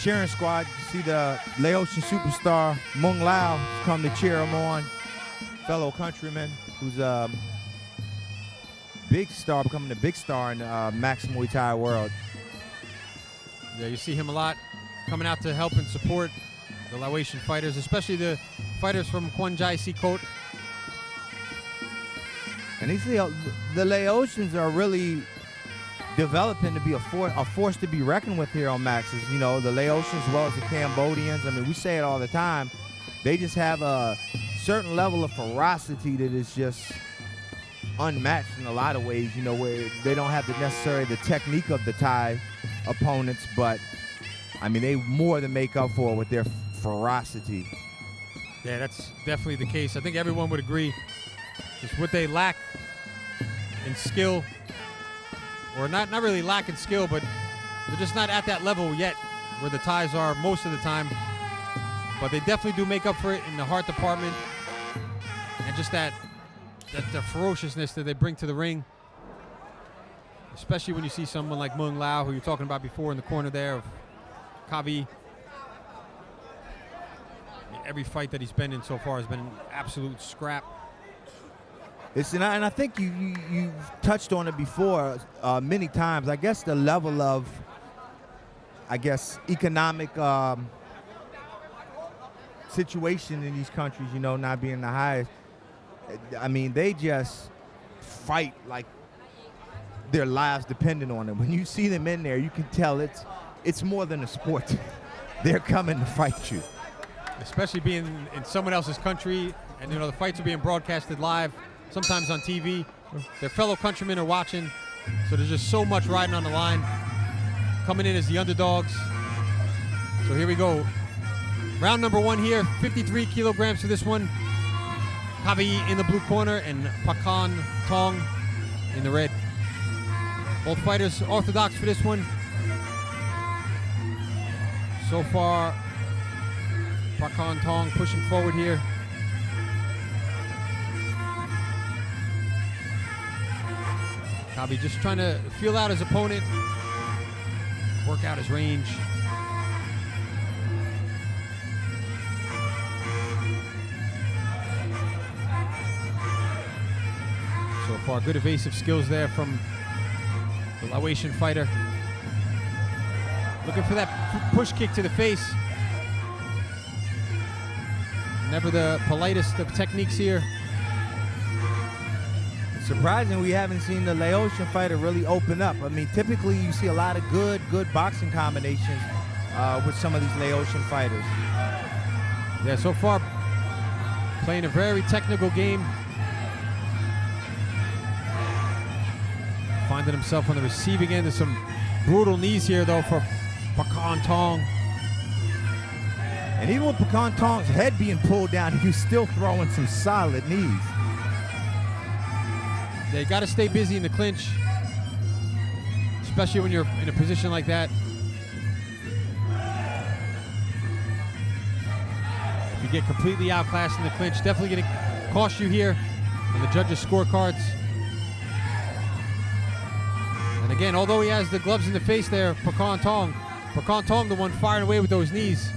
cheering squad, you see the Laotian superstar Mung Lao come to cheer him on. Fellow countryman who's a big star, becoming a big star in the Max Muay Thai world. Yeah, you see him a lot coming out to help and support the Laotian fighters, especially the fighters from Kwanjai Sikot. And these the Laotians are really developing to be a force to be reckoned with here on Max's. You know, the Laotians as well as the Cambodians. I mean, we say it all the time. They just have a certain level of ferocity that is just unmatched in a lot of ways, you know, where they don't have necessarily the technique of the Thai opponents, but I mean, they more than make up for it with their ferocity. Yeah, that's definitely the case. I think everyone would agree. Just what they lack in skill, or not really lack in skill, but they're just not at that level yet where the Thais are most of the time. But they definitely do make up for it in the heart department, and just that the ferociousness that they bring to the ring. Especially when you see someone like Mung Lao, who you're talking about before in the corner there, of Kavi. I mean, every fight that he's been in so far has been an absolute scrap. And I think you've touched on it before many times. I guess the level of, economic situation in these countries, you know, not being the highest. I mean, they just fight like their lives dependent on it. When you see them in there, you can tell it's more than a sport. They're coming to fight you. Especially being in someone else's country, and you know the fights are being broadcasted live, sometimes on TV. Their fellow countrymen are watching, so there's just so much riding on the line. Coming in as the underdogs. So here we go. Round number one here, 53 kilograms for this one. Kavi in the blue corner and Pakan Tong in the red. Both fighters orthodox for this one. So far, Pakan Tong pushing forward here. Kavi just trying to feel out his opponent, work out his range. So far, good evasive skills there from the Laotian fighter. Looking for that push kick to the face. Never the politest of techniques here. Surprising we haven't seen the Laotian fighter really open up. I mean, typically you see a lot of good boxing combinations with some of these Laotian fighters. Yeah, so far playing a very technical game. Finding himself on the receiving end of some brutal knees here though for Pakan Tong. And even with Pakan Tong's head being pulled down, he's still throwing some solid knees. Yeah, you got to stay busy in the clinch, especially when you're in a position like that. If you get completely outclassed in the clinch, definitely going to cost you here on the judges' scorecards. And again, although he has the gloves in the face there, Pakan Tong the one firing away with those knees.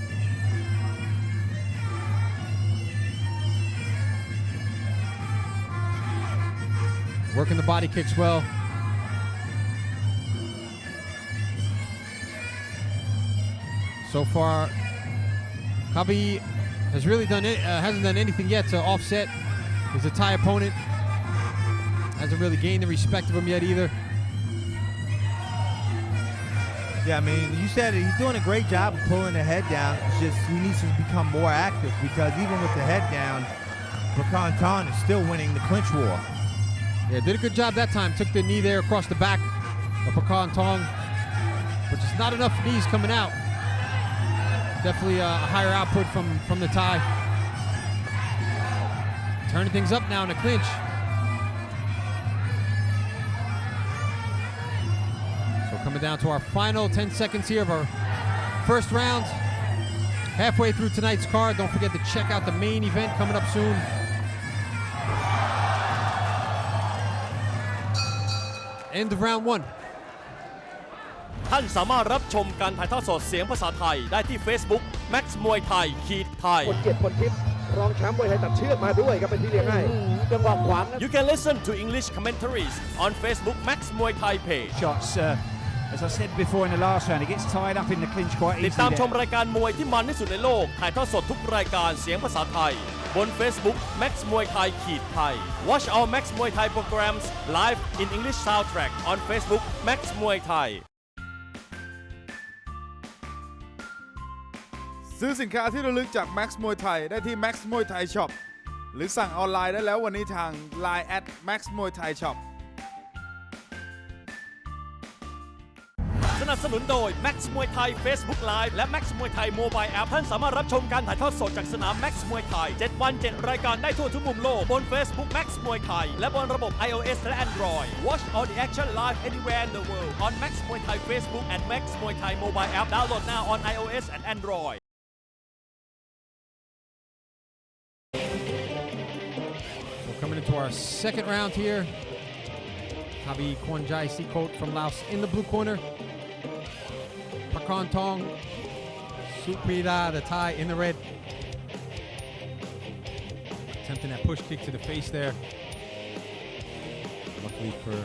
Working the body kicks well. So far, Kabi has really hasn't done anything yet to offset his Thai opponent. Hasn't really gained the respect of him yet either. Yeah, I mean, you said it, he's doing a great job of pulling the head down. It's just he needs to become more active because even with the head down, Pakan Tong is still winning the clinch war. Yeah, did a good job that time. Took the knee there across the back of Pakan Tong, but just not enough knees coming out. Definitely a higher output from the Thai. Turning things up now in the clinch. So coming down to our final 10 seconds here of our first round. Halfway through tonight's card. Don't forget to check out the main event coming up soon. End of round one. ท่านสามารถรับชมการถ่ายทอดสดเสียงภาษาไทยได้ที่ Facebook Max Muay Thai ไทย คนเกียรติพลทิพย์รองแชมป์มวยไทยตัดเชือกมาด้วยครับเป็นที่เลี้ยงให้จังหวะขวาง You can listen to English commentaries on Facebook Max Muay Thai page. Shots, as I said before in the last round, he gets tied up in the clinch quite ติดตาม easily. ชมรายการมวยที่มันที่สุดในโลกถ่ายทอดสดทุกรายการเสียงภาษาไทยบน Facebook Max Muay Thai ไทย Watch our Max Muay Thai programs live in English soundtrack on Facebook Max Muay Thai. ซื้อสินค้าที่ระลึกจาก Max Muay Thai ได้ที่ Max Muay Thai Shop หรือสั่งออนไลน์ได้แล้ววันนี้ทาง Line @Max Muay Thai Shop สนับสนุนโดย Max Muay Thai Facebook Live และ Max Muay Thai Mobile App ท่านสามารถรับชมการถ่ายทอดสดจากสนาม Max Muay Thai 7 วัน 7 รายการได้ทั่วทุกมุมโลกบน Facebook Max Muay Thai และบนระบบ iOS และ Android Watch all the action live anywhere in the world on Max Muay Thai Facebook and Max Muay Thai Mobile App. Download now on iOS and Android. So coming into our second round here. Habi Kwanjai Sikot from Laos in the blue corner. Pakan Tong, Supida, the Thai in the red. Attempting that push kick to the face there. Luckily for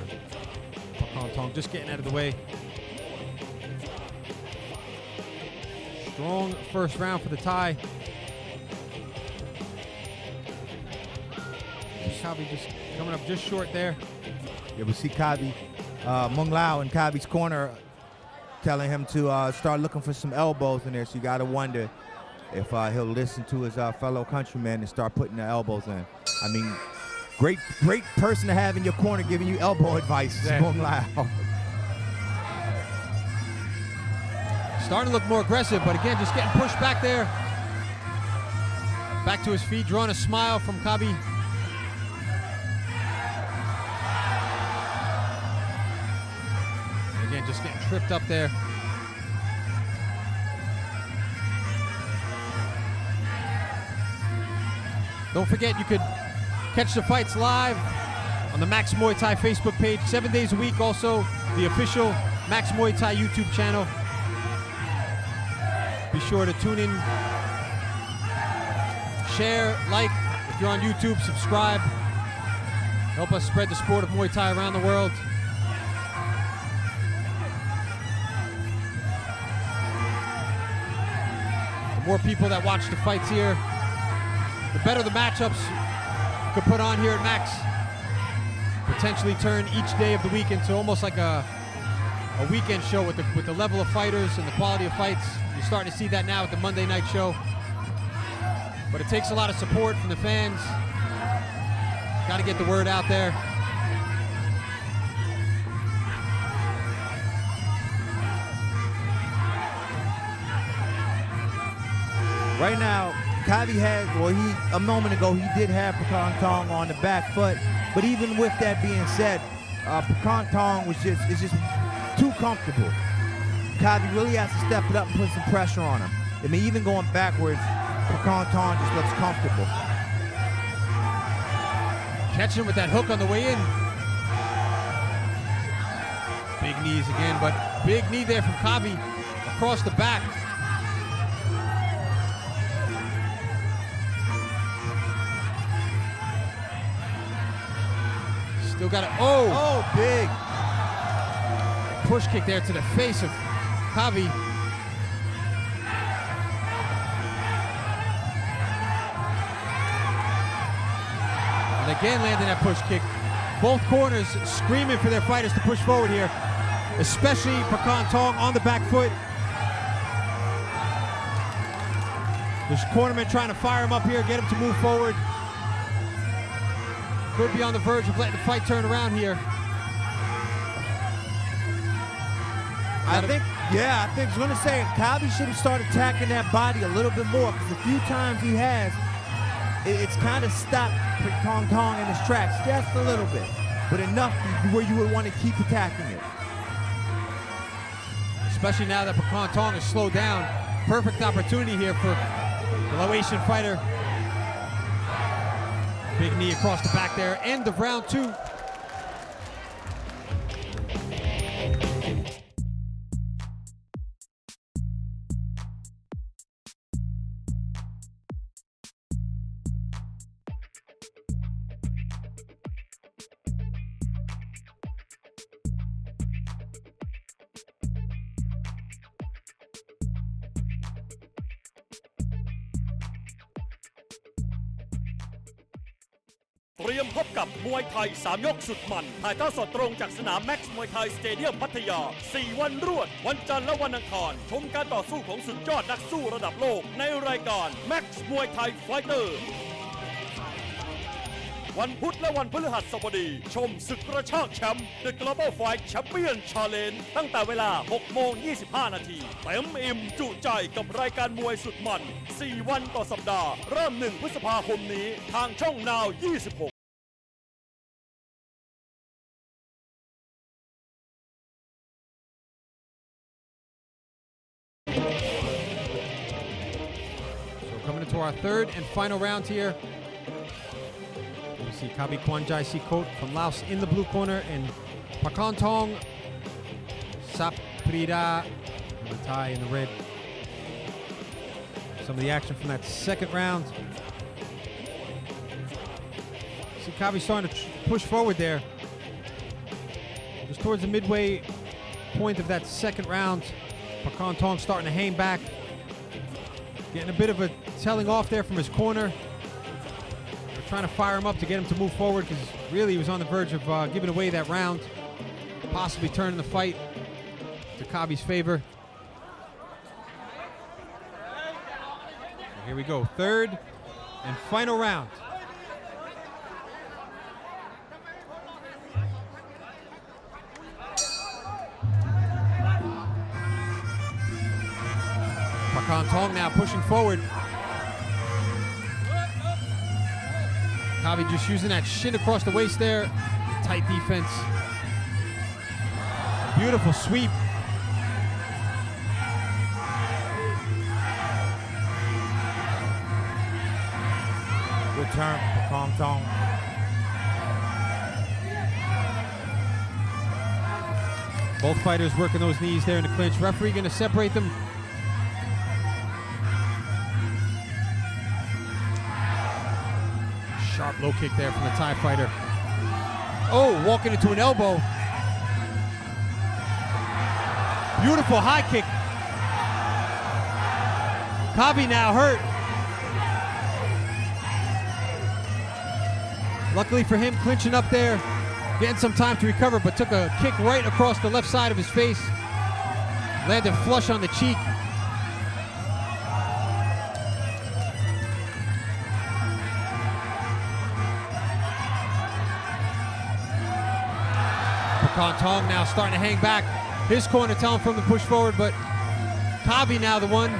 Pakan Tong, just getting out of the way. Strong first round for the Thai. Kabi just coming up just short there. Yeah, we see Kabi, Mung Lao in Kabi's corner telling him to start looking for some elbows in there. So you got to wonder if he'll listen to his fellow countrymen and start putting the elbows in. I mean, great person to have in your corner giving you elbow advice, Mung Lao. Starting to look more aggressive, but again, just getting pushed back there. Back to his feet, drawing a smile from Kabi. And again, just getting tripped up there. Don't forget, you could catch the fights live on the Max Muay Thai Facebook page 7 days a week. Also, the official Max Muay Thai YouTube channel. Be sure to tune in, share, like. If you're on YouTube, subscribe. Help us spread the sport of Muay Thai around the world. The more people that watch the fights here, the better the matchups you could put on here at Max. But potentially turn each day of the week into almost like a weekend show with the level of fighters and the quality of fights. You're starting to see that now with the Monday night show. But it takes a lot of support from the fans. Got to get the word out there. Right now, Kavi had, well, a moment ago, he did have Pekan Tong on the back foot. But even with that being said, Pekan Tong is just too comfortable. Kavi really has to step it up and put some pressure on him. I mean, even going backwards, Pekan Tong just looks comfortable. Catching him with that hook on the way in. Big knees again, but big knee there from Kavi across the back. Still got it. Oh, big. Push kick there to the face of Kavi. And again landing that push kick. Both corners screaming for their fighters to push forward here, especially Pekan Tong on the back foot. This cornerman trying to fire him up here, get him to move forward. Could be on the verge of letting the fight turn around here. I think I was going to say, Kavi should have started attacking that body a little bit more, because the few times he has, it's kind of stopped Pekan Tong in his tracks just a little bit, but enough where you would want to keep attacking it. Especially now that Pekan Tong is slowed down. Perfect opportunity here for the Laotian fighter. Big knee across the back there. End of round 2.เตรียมพบกับมวยไทย3ยกสุดมันถ่ายทอดสดตรงจากสนามแม็กซ์มวยไทยสเตเดียมพัทยา4วันรวดวันจันทร์และวันอังคารชมการต่อสู้ของสุดยอดนักสู้ระดับโลกในรายการแม็กซ์มวยไทยไฟเตอร์วันพุธและวันพฤหัสบดีชมศึกกระชากแชมป์ The Global Fight Champion Challenge ตั้งแต่เวลา 6:25 นาทีเต็มอิ่มจุใจกับรายการมวยสุดมัน4วันต่อสัปดาห์เริ่ม1 พฤษภาคมนี้ทางช่องนาว 26Coming into our third and final round here. You see Kavi Kwanjai Sikot from Laos in the blue corner, and Pekan Tong Saprida in the tie in the red. Some of the action from that second round. See Kavi starting to push forward there. Just towards the midway point of that second round, Pekan Tong starting to hang back. Getting a bit of a telling off there from his corner. They're trying to fire him up to get him to move forward, because really he was on the verge of giving away that round, possibly turning the fight to Kavi's favor. Here we go, third and final round. Pekan Tong now pushing forward. Kavi just using that shin across the waist there. Tight defense. Beautiful sweep. Good turn, Pekan Tong. Both fighters working those knees there in the clinch. Referee going to separate them. Sharp low kick there from the Thai fighter. Oh, walking into an elbow. Beautiful high kick. Kavi now hurt. Luckily for him, clinching up there. Getting some time to recover, but took a kick right across the left side of his face. Landed flush on the cheek. Pekan Tong now starting to hang back. His corner telling him to push forward, but Kabi now the one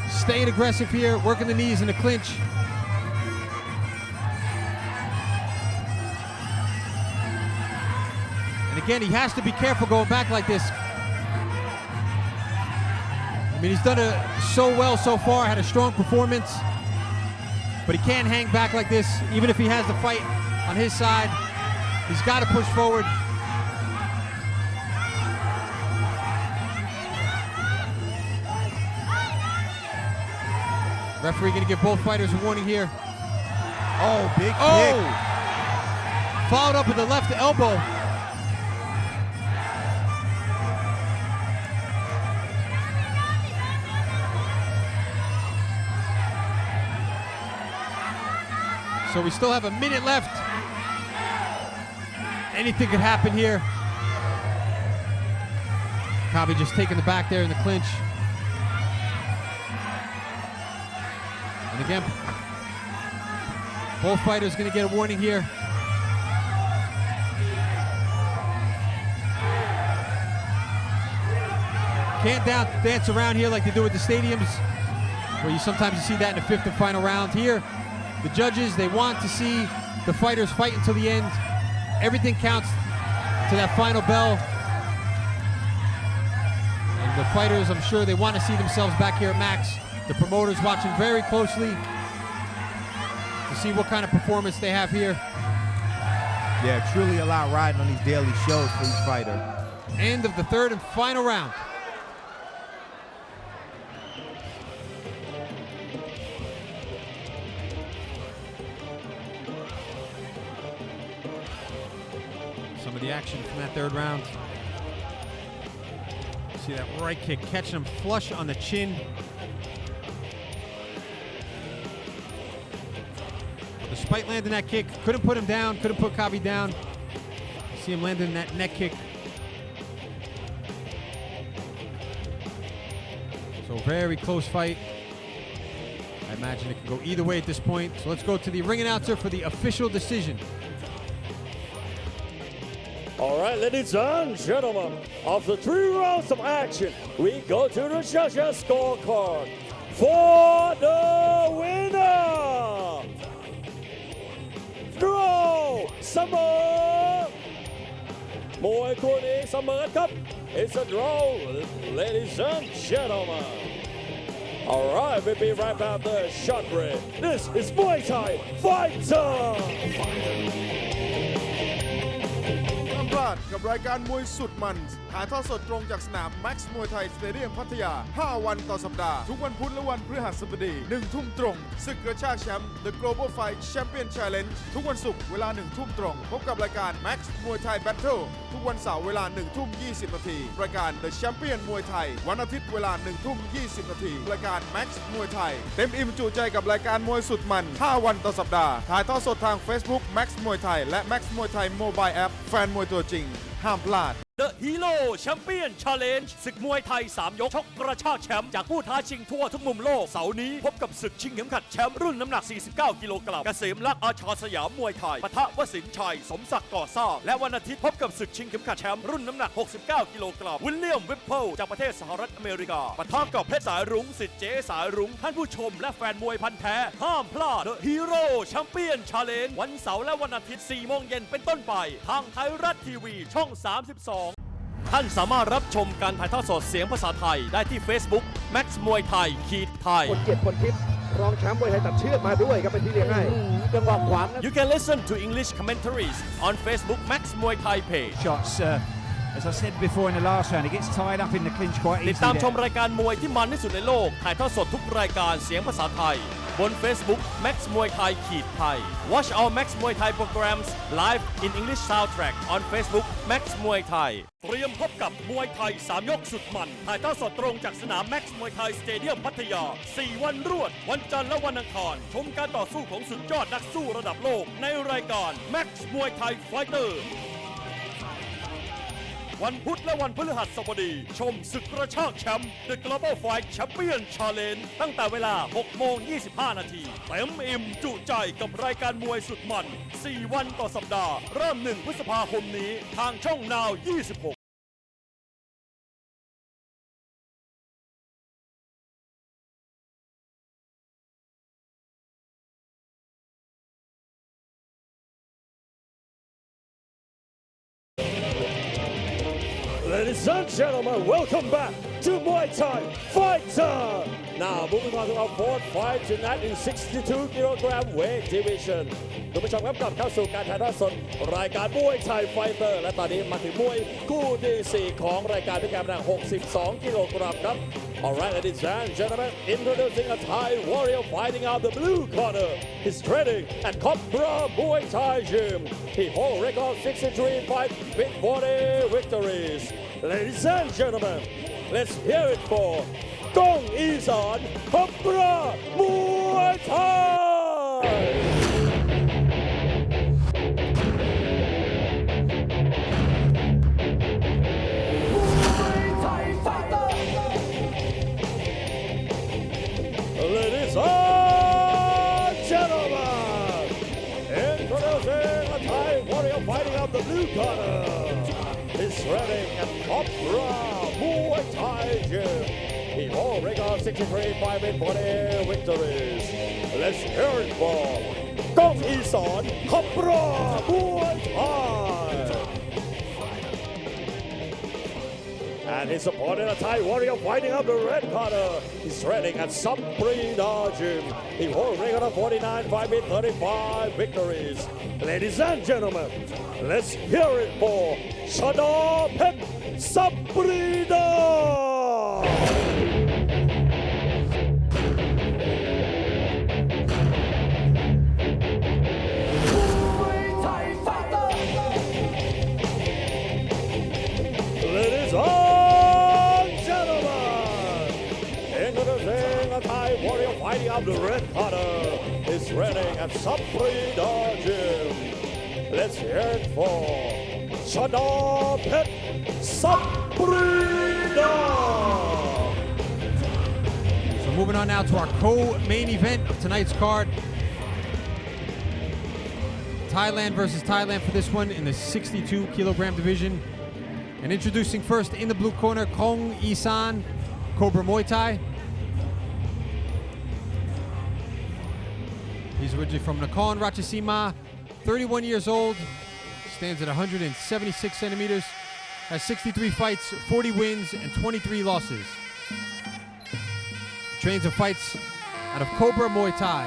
staying aggressive here, working the knees in the clinch. And again, he has to be careful going back like this. I mean, he's done it so well so far, had a strong performance, but he can't hang back like this, even if he has the fight on his side. He's got to push forward. Referee going to give both fighters a warning here. Oh, big kick. Followed up with the left elbow. So we still have a minute left. Anything could happen here. Kabi just taking the back there in the clinch. And again, both fighters going to get a warning here. Can't dance around here like they do at the stadiums, where sometimes you see that in the fifth and final round. Here, the judges, they want to see the fighters fight until the end. Everything counts to that final bell. And the fighters, I'm sure they want to see themselves back here at Max. The promoters watching very closely to see what kind of performance they have here. Yeah, truly a lot riding on these daily shows for each fighter. End of the third and final round. Some of the action from that third round. See that right kick catching him flush on the chin. Despite landing that kick, couldn't put him down, couldn't put Kabi down. See him landing that neck kick. So very close fight. I imagine it can go either way at this point. So let's go to the ring announcer for the official decision. All right, ladies and gentlemen, after 3 rounds of action, we go to the judges' scorecard. For the winner, draw เสมอ มวยคู่นี้เสมอครับ It's a draw, ladies and gentlemen. All right, we'll be right back there, short break. This is Muay Thai Fighter. พลาดกับรายการมวยสุดมันถ่ายทอดสดตรงจากสนาม Max มวยไทยสเตเดียมพัทยา 5 วันต่อสัปดาห์ ทุกวันพุธและวันพฤหัสบดี 1 ทุ่มตรงศึกกระชากแชมป์ The Global Fight Champion Challenge ทุกวันศุกร์เวลา 1 ทุ่มตรงพบกับรายการ Max มวยไทย Battle ทุกวันเสาร์เวลา 1 ทุ่ม 20 นาทีรายการ The Champion มวยไทยวันอาทิตย์เวลา 1 ทุ่ม 20 นาทีรายการ Max มวยไทยเต็มอิ่มจุใจกับรายการมวยสุดมัน 5 วันต่อสัปดาห์ถ่ายทอดสดทาง Facebook Max มวยไทยและ Max มวยไทย Mobile App แฟนมวยตัวจริงห้ามพลาด The Hero Champion Challenge ศึกมวยไทย 3 ยกชกกระชากแชมป์จากผู้ท้าชิงทั่วทุกมุมโลกเสาร์นี้พบกับศึกชิงเข็มขัดแชมป์รุ่นน้ำหนัก 49 กิโลกรัมเกษมรักอาชาสยามมวยไทยปะทะวสินทร์ชัยสมศักดิ์ก่อสร้างและวันอาทิตย์พบกับศึกชิงเข็มขัดแชมป์รุ่นน้ำหนัก 69 กิโลกรัมวิลเลียมวิปเปิลจากประเทศสหรัฐอเมริกาปะทะกับเพชรสายรุ้งสิทธิ์เจ๊สายรุ้งท่านผู้ชมและแฟนมวยพันธุ์แท้ห้ามพลาด The Hero Champion Challenge วันเสาร์และวันอาทิตย์ 4 โมงเย็นเป็นต้นไปทางไทยรัฐทีวีช่อง 32ท่านสามารถรับชมการถ่ายทอดสดเสียงภาษาไทยได้ที่ Facebook Max มวยไทยไทย คนเกียรติพลทิพย์รองแชมป์มวยไทยตัดเชือกมาด้วยครับเป็นที่เลี้ยงให้จังหวะขวาง You can listen to English commentaries on Facebook Max มวยไทย page. Shots, as I said before in the last round, he gets tied up in the clinch quite ติด easily. ตามชมรายการมวยที่มันที่สุดในโลกถ่ายทอดสดทุกรายการเสียงภาษาไทย บน Facebook Max Muay Thai Thai Watch all Max Muay Thai programs live in English soundtrack on Facebook Max Muay Thai เตรียมพบกับมวยไทย3ยกสุดมันถ่ายทอดสดตรงจากสนาม Max Muay Thai Stadium พัทยา4 วันรวดวันจันทร์และวันอังคารชมการต่อสู้ของสุดยอดนักสู้ระดับโลกในรายการ Max Muay Thai Fighter วันพุธและวันพฤหัสบดีชมศึกกระชากแชมป์ The Global Fight Champion Challenge ตั้งแต่เวลา 6:25 นาทีเต็มอิ่มจุใจกับรายการมวยสุดมัน 4 วันต่อสัปดาห์เริ่ม 1 พฤษภาคมนี้ทางช่อง Now 26Ladies and gentlemen, welcome back to Muay Thai Fighter. Now moving on to our fourth fight tonight in 62 kilogram weight division. คุณผู้ชมครับกลับเข้าสู่การถ่ายทอดสดรายการมวยไทยไฟเตอร์และตอนนี้มาถึงมวยคู่ที่ 4 ของรายการด้วยกันหนัก 62 กิโลกรัมครับ Alright, ladies and gentlemen, introducing a Thai warrior fighting out the blue corner. He's training at Cobra Muay Thai Gym. He holds record 63 fights with 40 victories. Ladies and gentlemen, let's hear it for Gong Isan Cobra Muay Thai. Ladies and gentlemen, introducing a Thai warrior fighting out the blue corner. He's training at Cobra Muay Thai Gym. He holds record 63 5 and 40 victories. Let's hear it for Gong Isan Cobra Muay Thai. And his opponent, a Thai warrior fighting up the red corner. He's training at Sabrina Gym. He holds record of 49 5 and 35 victories. Ladies and gentlemen, let's hear it for Shada Pet Sabrina. Ladies and gentlemen, introducing a Thai warrior fighting up the red corner. He's training at Sabrina Gym. Let's hear it for Shada Pet Sabrina. So moving on now to our co-main event of tonight's card. Thailand versus Thailand for this one in the 62 kilogram division. And introducing first in the blue corner, Gong Isan, Cobra Muay Thai. He's originally from Nakhon Ratchasima, 31 years old, stands at 176 centimeters, has 63 fights, 40 wins, and 23 losses. Trains and fights out of Cobra Muay Thai.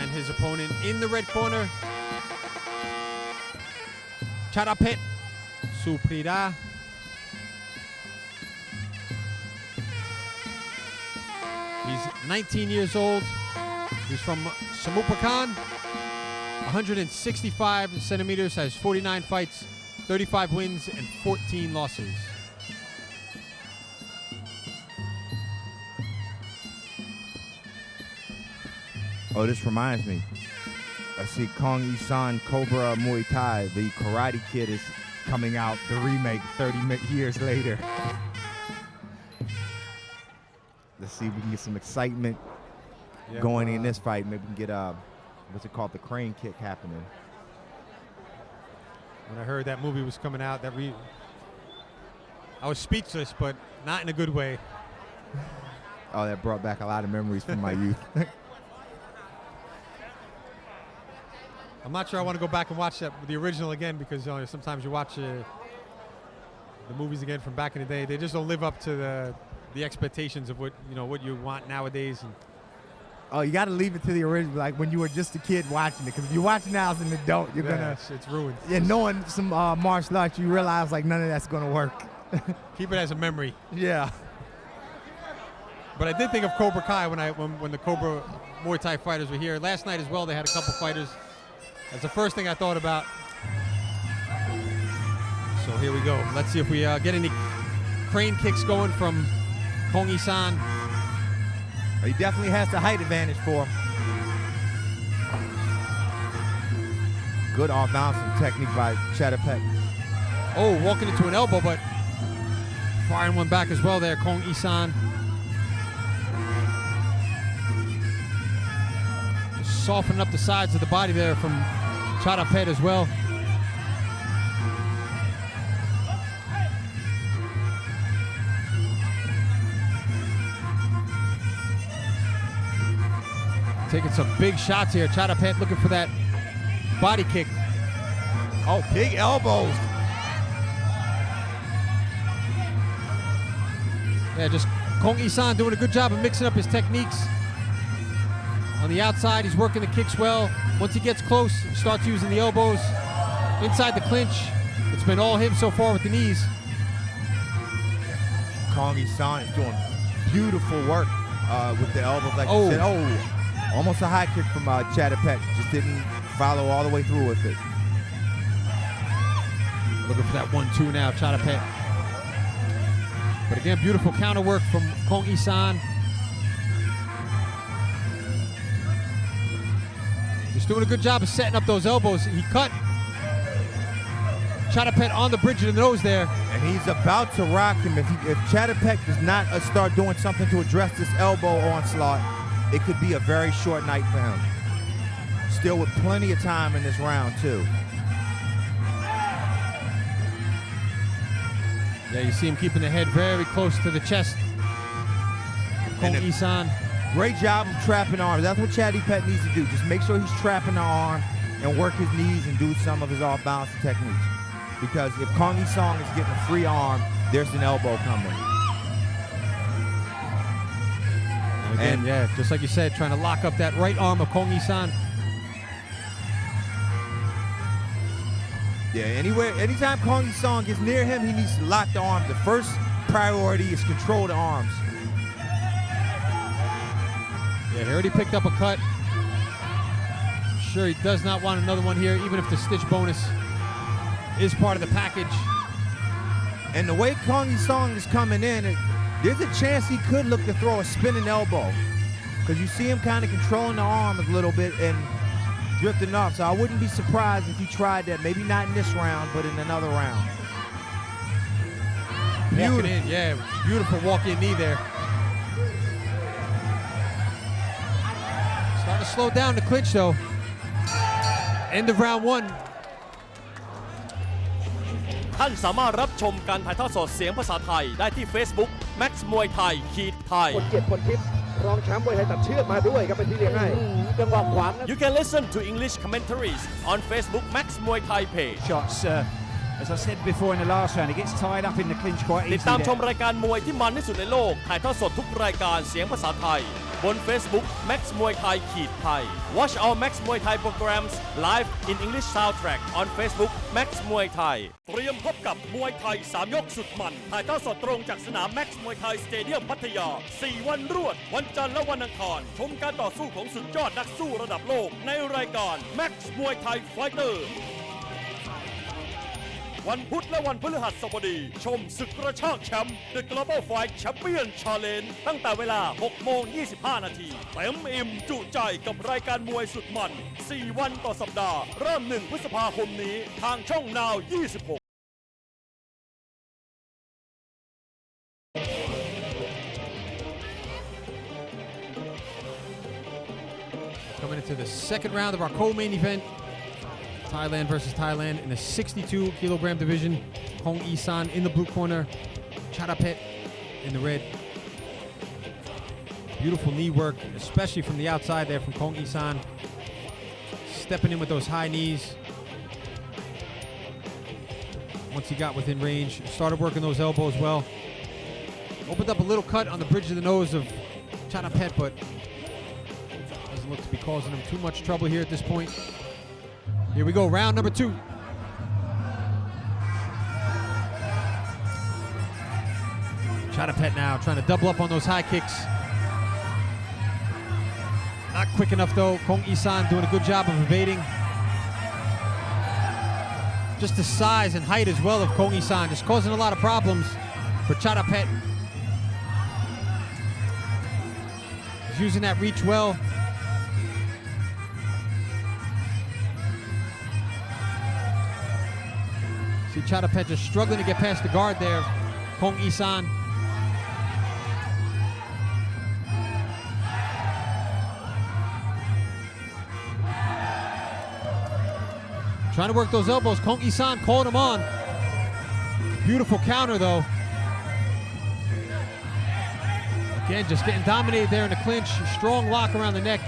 And his opponent in the red corner, Charapet Suprida. He's 19 years old. He's from Samupakan, 165 centimeters, has 49 fights, 35 wins, and 14 losses. Oh, this reminds me. I see Gong Isan Cobra Muay Thai. The Karate Kid is coming out, the remake 30 years later. Let's see if we can get some excitement going in this fight. Maybe we can get, what's it called, the crane kick happening. When I heard that movie was coming out, I was speechless, but not in a good way. Oh, that brought back a lot of memories from my youth. I'm not sure I want to go back and watch the original again, because sometimes you watch the movies again from back in the day. They just don't live up to the expectations of what you want nowadays. And oh, you got to leave it to the original, like when you were just a kid watching it. Because if you watch it now as an adult, you're gonna it's ruined. Yeah, knowing some martial arts, you realize like none of that's gonna work. Keep it as a memory. Yeah. But I did think of Cobra Kai when the Cobra Muay Thai fighters were here. Last night as well, they had a couple fighters. That's the first thing I thought about. So here we go. Let's see if we get any crane kicks going from Kong Isan. He definitely has the height advantage for him. Good arm bouncing technique by Chatapet. Oh, walking into an elbow, but firing one back as well there, Kong Isan. Just softening up the sides of the body there from Chatapet as well. Taking some big shots here. Chatapet looking for that body kick. Oh, big elbows. Yeah, just Kong Isan doing a good job of mixing up his techniques. On the outside, he's working the kicks well. Once he gets close, he starts using the elbows. Inside the clinch, it's been all him so far with the knees. Kong Isan is doing beautiful work with the elbows, like you said. Oh, almost a high kick from Chatapet. Just didn't follow all the way through with it. Looking for that 1-2 now, Chatapet. But again, beautiful counter work from Kong Isan. Just doing a good job of setting up those elbows. He cut Chatapet on the bridge of the nose there. And he's about to rock him. If Chatapet does not start doing something to address this elbow onslaught, it could be a very short night for him. Still with plenty of time in this round, too. Yeah, you see him keeping the head very close to the chest. Kong Isan. Great job of trapping arms. That's what Chatapet needs to do. Just make sure he's trapping the arm and work his knees and do some of his off-balance techniques. Because if Kong Isan is getting a free arm, there's an elbow coming. And yeah, just like you said, trying to lock up that right arm of Kong Isan. Yeah, anytime Kong Isan gets near him, he needs to lock the arms. The first priority is control the arms. Yeah, he already picked up a cut. I'm sure he does not want another one here, even if the stitch bonus is part of the package. And the way Kong Isan is coming in, there's a chance he could look to throw a spinning elbow. Because you see him kind of controlling the arm a little bit and drifting off. So I wouldn't be surprised if he tried that. Maybe not in this round, but in another round. Walking in, yeah, beautiful walk-in knee there. Starting to slow down the clinch though. End of round 1. ท่านสามารถรับชมการถ่ายทอดสดเสียงภาษาไทยได้ที่ Facebook Max Muay Thai Thai คนเกียรติพลทิพย์รองแชมป์มวยไทยตัดเชือกมาด้วยครับเป็นที่เลี้ยงให้จังหวะขวาง You can listen to English commentaries on Facebook Max Muay Thai page. Shots, as I said before in the last round, he gets tied up in the clinch quite ติดตาม easily ชมรายการมวยที่มันที่สุดในโลกถ่ายทอดสดทุกรายการเสียงภาษาไทยบน Facebook Max Muay Thai Thai. Watch our Max Muay Thai programs live in English soundtrack on Facebook Max Muay Thai. เตรียมพบกับมวยไทย3ยกสุดมันถ่ายทอดสดตรงจากสนาม Max Muay Thai Stadium พัทยา4 วันรวดวันจันทร์และวันอังคารชมการต่อสู้ของสุดยอดนักสู้ระดับโลกในรายการ Max Muay Thai Fighter วันพุธและวันพฤหัสบดีชมศึกกระชากแชมป์ The Global Fight Champion Challenge ตั้งแต่เวลา 6:25 นาทีเต็มอิ่มจุใจกับรายการมวยสุดมัน 4 วันต่อสัปดาห์เริ่ม 1 พฤษภาคมนี้ทางช่อง Now 26 Coming into the second round of our co-main event. Thailand versus Thailand in the 62 kilogram division. Kong Isan in the blue corner. Chatapet in the red. Beautiful knee work, especially from the outside there from Kong Isan. Stepping in with those high knees. Once he got within range, started working those elbows well. Opened up a little cut on the bridge of the nose of Chatapet, but doesn't look to be causing him too much trouble here at this point. Here we go, round number 2. Chatapet now trying to double up on those high kicks. Not quick enough though. Kong Isan doing a good job of evading. Just the size and height as well of Kong Isan, just causing a lot of problems for Chadapet. He's using that reach well. See Chadapet just struggling to get past the guard there. Kong Isan. Trying to work those elbows. Kong Isan called him on. Beautiful counter though. Again, just getting dominated there in the clinch. Strong lock around the neck.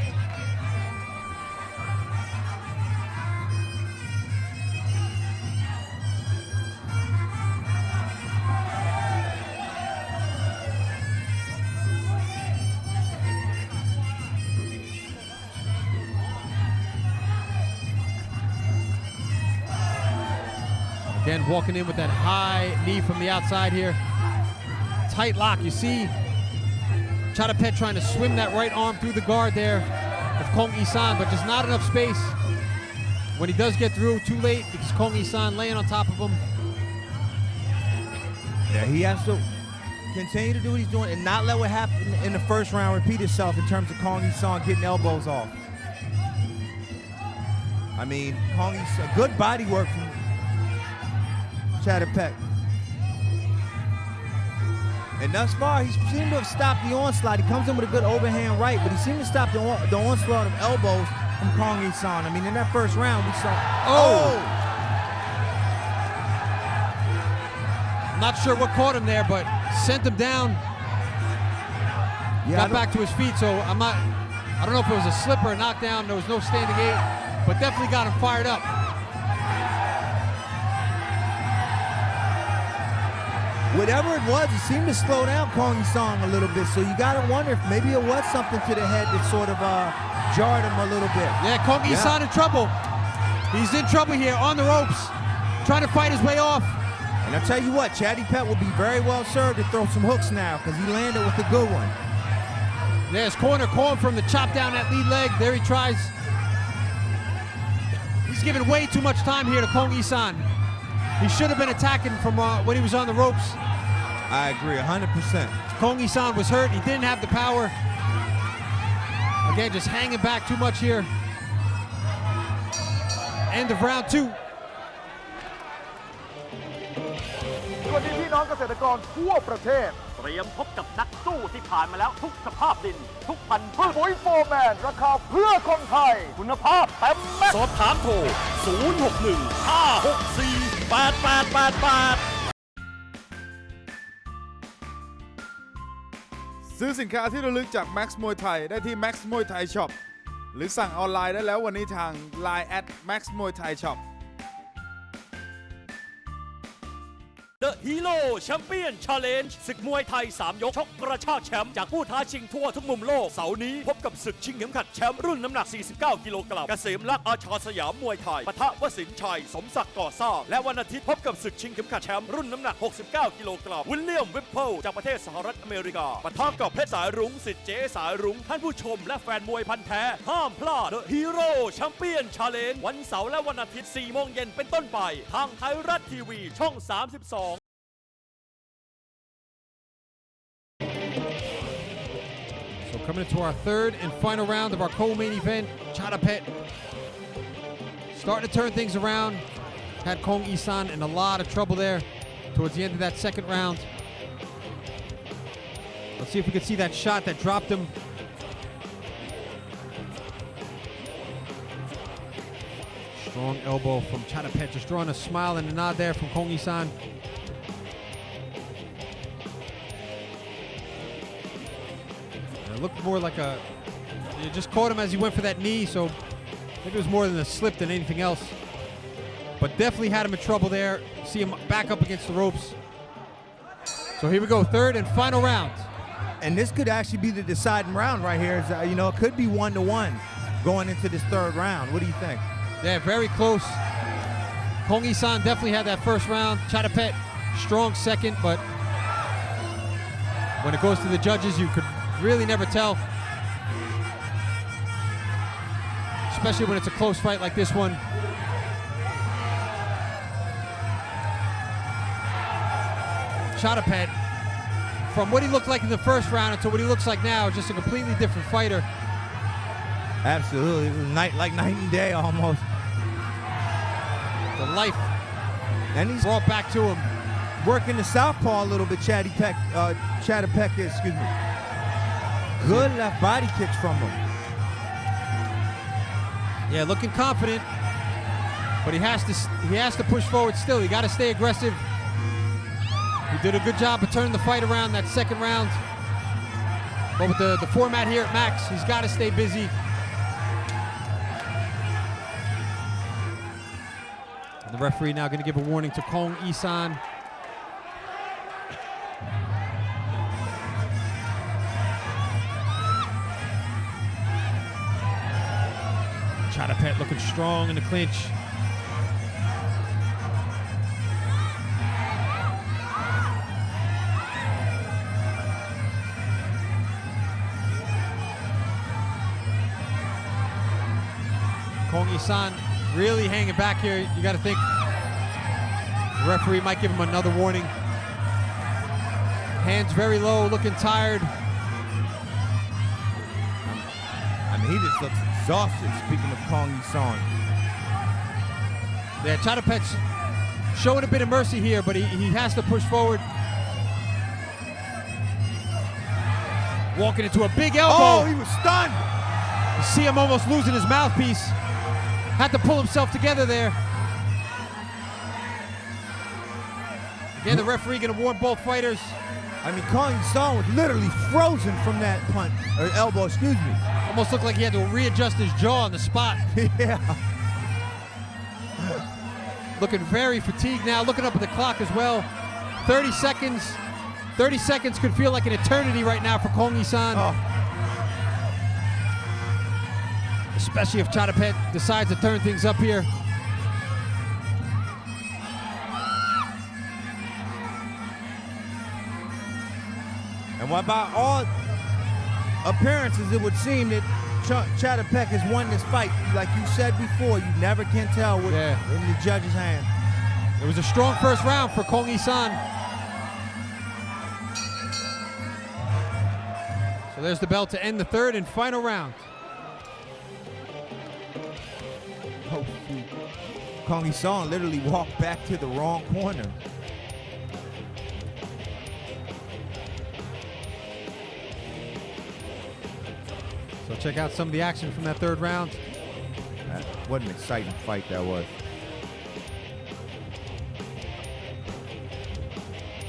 Again, walking in with that high knee from the outside here. Tight lock. You see Chadapet trying to swim that right arm through the guard there of Kong Isan, but just not enough space. When he does get through, too late because Kong Isan laying on top of him. Yeah, he has to continue to do what he's doing and not let what happened in the first round repeat itself in terms of Kong Isan getting elbows off. I mean, Kong Isan, good body work from Chadapet. And thus far, he seemed to have stopped the onslaught. He comes in with a good overhand right, but he seemed to stop the onslaught of elbows from Kong Isan. I mean, in that first round, we saw... Oh! Not sure what caught him there, but sent him down. Yeah, got back to his feet, so I don't know if it was a slip or a knockdown. There was no standing eight, but definitely got him fired up. Whatever it was, it seemed to slow down Kong Isan a little bit, so you gotta wonder if maybe it was something to the head that sort of jarred him a little bit. Yeah, Kong Isan in trouble. He's in trouble here on the ropes, trying to fight his way off. And I'll tell you what, Chadapet will be very well served to throw some hooks now, because he landed with a good one. Yeah, his corner calling from the chop down that lead leg. There he tries. He's giving way too much time here to Kong Isan. He should have been attacking from when he was on the ropes. I agree, 100%. Kong Isan was hurt. He didn't have the power. Again, just hanging back too much here. End of round 2. สวัสดีพี่น้องเกษตรกรทั่วประเทศเตรียมพบกับนักสู้ที่ผ่านมาแล้วทุกสภาพดินทุกพันธุ์พืชปุ๋ยโฟร์แมนราคาเพื่อคนไทยคุณภาพเต็มแม็กซ์ สอบถามโทร 061-564-8888 ซื้อสินค้าที่ระลึกจาก Max Muay Thai ได้ที่ Max Muay Thai Shop หรือสั่งออนไลน์ได้แล้ววันนี้ทาง Line @Max Muay Thai Shop The Hero Champion Challenge ศึกมวยไทย 3 ยกชกกระชากแชมป์จากผู้ท้าชิงทั่วทุกมุมโลกเสาร์นี้พบกับศึกชิงเข็มขัดแชมป์รุ่นน้ำหนัก 49 กิโลกรัมเกษมลักษณ์อาชาสยามมวยไทยปะทะวสินทร์ชัยสมศักดิ์ก่อสร้างและวันอาทิตย์พบกับศึกชิงเข็มขัดแชมป์รุ่นน้ำหนัก 69 กิโลกรัมวิลเลียมวิปเปิลจากประเทศสหรัฐอเมริกาปะทะกับเพชรสายรุ้งสิทธิ์เจ๊สายรุ้งท่านผู้ชมและแฟนมวยพันธุ์แท้ห้ามพลาด The Hero Champion Challenge วันเสาร์และวันอาทิตย์ 4 โมงเย็นเป็นต้นไปทางไทยรัฐทีวีช่อง 32 So coming into our third and final round of our co-main event, Chadapet starting to turn things around. Had Kong Isan in a lot of trouble there towards the end of that second round. Let's see if we can see that shot that dropped him. Strong elbow from Chadapet, just drawing a smile and a nod there from Kong Isan. It looked more like you just caught him as he went for that knee, so I think it was more than a slip than anything else. But definitely had him in trouble there. See him back up against the ropes. So here we go, third and final round. And this could actually be the deciding round right here. You know, it could be 1-1 going into this third round. What do you think? Yeah, very close. Kong Isan definitely had that first round. Chadapet, strong second, but when it goes to the judges, you could really never tell. especially when it's a close fight like this one. Chadapet, from what he looked like in the first round to what he looks like now, just a completely different fighter. Absolutely, it was like night and day almost. The life, and he's brought back to him. Working the southpaw a little bit, Chadapet, excuse me. Good left body kicks from him. Yeah, looking confident, but he has to push forward still. He got to stay aggressive. He did a good job of turning the fight around that second round. But with the format here at Max, he's got to stay busy. And the referee now going to give a warning to Kong Isan. Chadapet looking strong in the clinch. Kong Isan really hanging back here. You got to think the referee might give him another warning. Hands very low, looking tired. I mean, he just looks exhausted, speaking of Kong Isan. Yeah, Chadapet's showing a bit of mercy here, but he has to push forward. Walking into a big elbow. Oh, he was stunned. You see him almost losing his mouthpiece. Had to pull himself together there. Again, the referee gonna warn both fighters. I mean, Kong Isan was literally frozen from that punch, or elbow, excuse me. Almost looked like he had to readjust his jaw on the spot. Yeah. Looking very fatigued now, looking up at the clock as well. 30 seconds. 30 seconds could feel like an eternity right now for Kong Isan. Oh. Especially if Chadapet decides to turn things up here. And by all appearances, it would seem that Chadapet has won this fight. Like you said before, you never can tell what's in the judge's hand. It was a strong first round for Kong Isan. So there's the bell to end the third and final round. Oh, Kong Isan literally walked back to the wrong corner. So check out some of the action from that third round. What an exciting fight that was.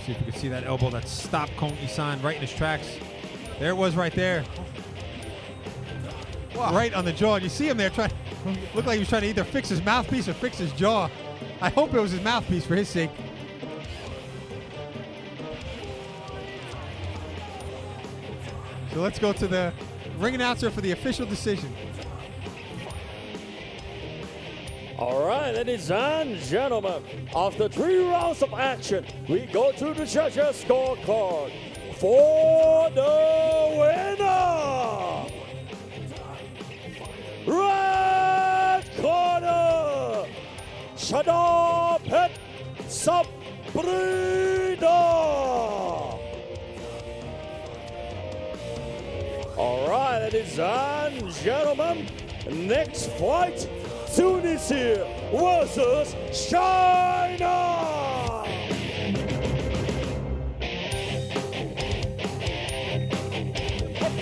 See if we can see that elbow that stopped Kong Isan right in his tracks. There it was right there. Wow. Right on the jaw. You see him there trying. Looked like he was trying to either fix his mouthpiece or fix his jaw. I hope it was his mouthpiece for his sake. So let's go to the ring announcer for the official decision. All right, ladies and gentlemen, after 3 rounds of action, we go to the judges' scorecard. For the winner, red corner, Chadapet Sabrina. All right, ladies and gentlemen, next fight, Tunisia versus China.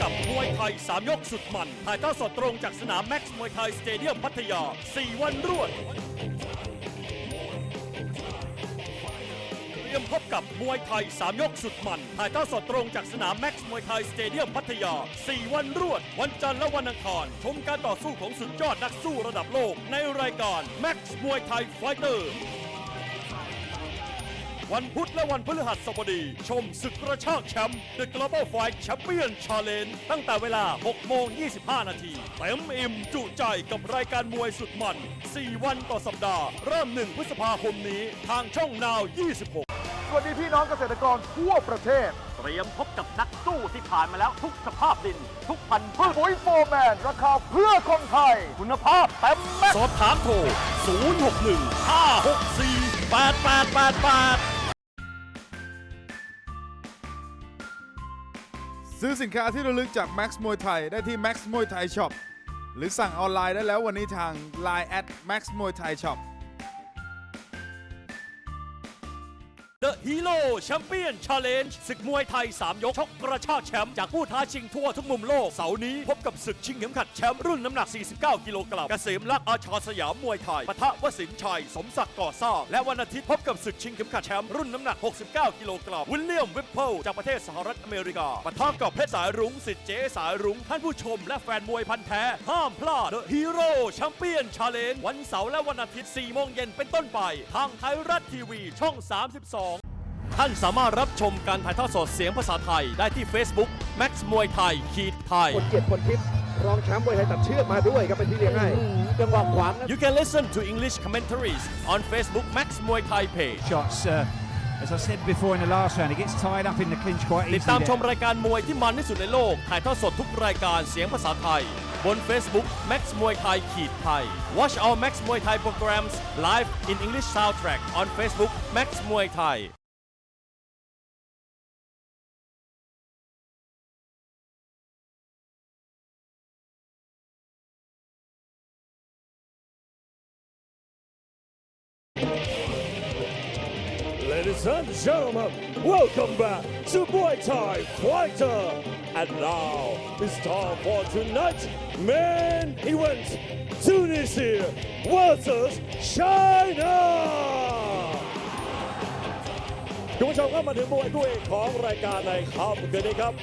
กับมวยไทย3ยกสุดมันถ่ายทอดสดตรงจากสนามแม็กซ์มวยไทยสเตเดียมพัทยา4 วันรวดเตรียมพบกับมวยไทย3ยกสุดมันถ่ายทอดสดตรงจากสนามแม็กซ์มวยไทยสเตเดียมพัทยา4 วันรวดวันจันทร์และวันอังคารชมการต่อสู้ของสุดยอดนักสู้ระดับโลกในรายการแม็กซ์มวยไทยไฟเตอร์วันพุธและวันพฤหัสบดีชมศึกกระชากแชมป์ The Global Fight Champion Challenge ตั้งแต่เวลา 6:25 นาทีเต็มอิ่มจุใจกับรายการมวยสุดมัน4 วันต่อสัปดาห์เริ่ม 1 พฤษภาคมนี้ทางช่อง Now 26 สวัสดีพี่น้องเกษตรกรทั่วประเทศเตรียมพบกับนักสู้ที่ผ่านมาแล้วทุกสภาพดิน ทุกพันธุ์พืชปุ๋ยโฟร์แมนราคาเพื่อคนไทย คุณภาพเต็มแม็กซ์ สอบถามโทร 061 564 8888 ซื้อสินค้าที่ระลึกจาก Max Muay Thai ได้ที่ Max Muay Thai Shop หรือสั่งออนไลน์ได้แล้ววันนี้ทาง Line @Max Muay Thai Shop The Hero Champion Challenge ศึกมวยไทย 3 ยกชกกระชากแชมป์จากผู้ท้าชิงทั่วทุกมุมโลกเสาร์นี้พบกับศึกชิงเข็มขัดแชมป์รุ่นน้ำหนัก 49 กิโลกรัมเกษมลักษณ์อาชาสยามมวยไทยปะทะวสินทร์ชัยสมศักดิ์ก่อสร้างและวันอาทิตย์พบกับศึกชิงเข็มขัดแชมป์รุ่นน้ำหนัก 69 กิโลกรัมวิลเลียมวิปเปิลจากประเทศสหรัฐอเมริกาปะทะกับเพชรสายรุ้งสิทธิ์เจสายรุ้งท่านผู้ชมและแฟนมวยพันธุ์แท้ห้ามพลาด The Hero Champion Challenge วันเสาร์และวันอาทิตย์ 4 โมงเย็นเป็นต้นไปทางไทยรัฐทีวีช่อง 32ท่านสามารถรับชมการถ่ายทอดสดเสียงภาษาไทยได้ที่ Facebook Max มวยไทยไทย คนเกียรติคนทิพย์รองแชมป์มวยไทยตัดเชือกมาด้วยครับเป็นที่เลี้ยงให้จังหวะขวาง You can listen to English commentaries on Facebook Max Muay Thai page. Shots, as I said before in the last round, he gets tied up in the clinch quite ติด easily. ตามชม there. รายการมวยที่มันที่สุดในโลกถ่ายทอดสดทุกรายการเสียงภาษาไทยบน Facebook Max Muay Thaiไทย Watch our Max Muay Thai programs live in English soundtrack on Facebook Max Muay Thai. Ladies and gentlemen, welcome back to Muay Thai Fighter. And now it's time for tonight's main event. Tunisia versus China. คุณผู้ชมครับมาถึงมวยคู่เอกของรายการในค่ำคืนนี้ครับ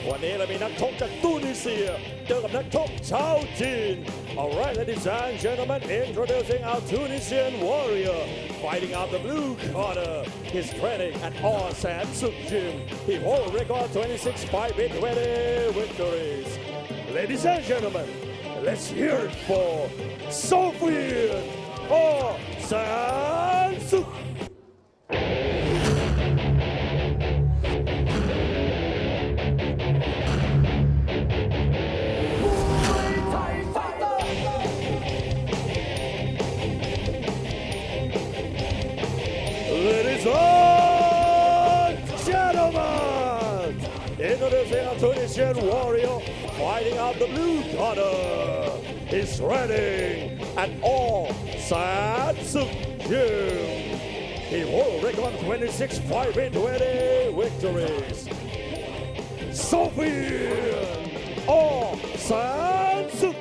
วันนี้เรามีนักชกจากตูนิเซียเจอกับนักชกชาวจีน Alright, ladies and gentlemen, introducing our Tunisian warrior fighting out the blue corner. He's training at All San Suk Gym. He holds a record 26 fight with 20 victories. Ladies and gentlemen, let's hear it for Sofian All San Suk. Ladies and gentlemen, introducing a Tunisian warrior fighting out the blue corner. He's training at All San Suk Gym. He holds a record 26 fight with 20 victories. Sofian All San Suk.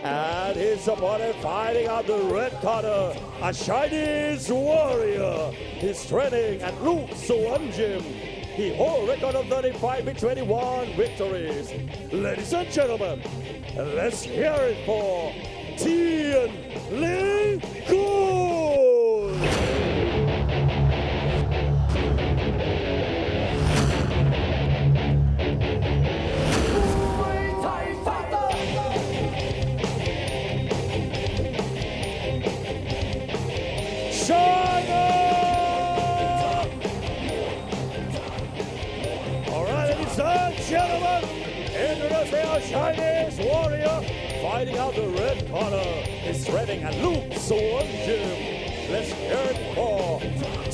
And his opponent fighting out the red corner, a Chinese warrior. He's training at Luke Suan Gym. He holds a record of 35 with 21 victories. Ladies and gentlemen, let's hear it for Tian Ling Kun. China! Alright, ladies and gentlemen, introducing our Chinese warrior fighting out the red corner. He's training at Luke Suan Gym. Let's hear it for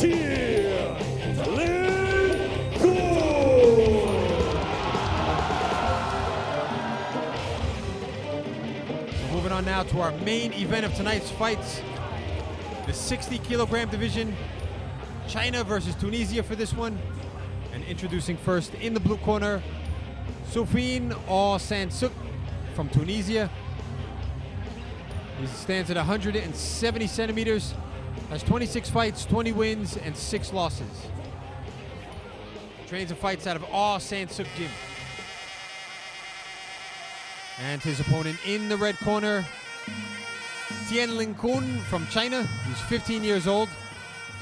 Tian Ling Kun. Moving on now to our main event of tonight's fights. The 60 kilogram division, China versus Tunisia for this one. And introducing first in the blue corner, Sofian All San Suk from Tunisia. He stands at 170 centimeters, has 26 fights, 20 wins, and 6 losses. Trains and fights out of All San Suk Gym. And his opponent in the red corner, Tian Ling Kun from China. He's 15 years old,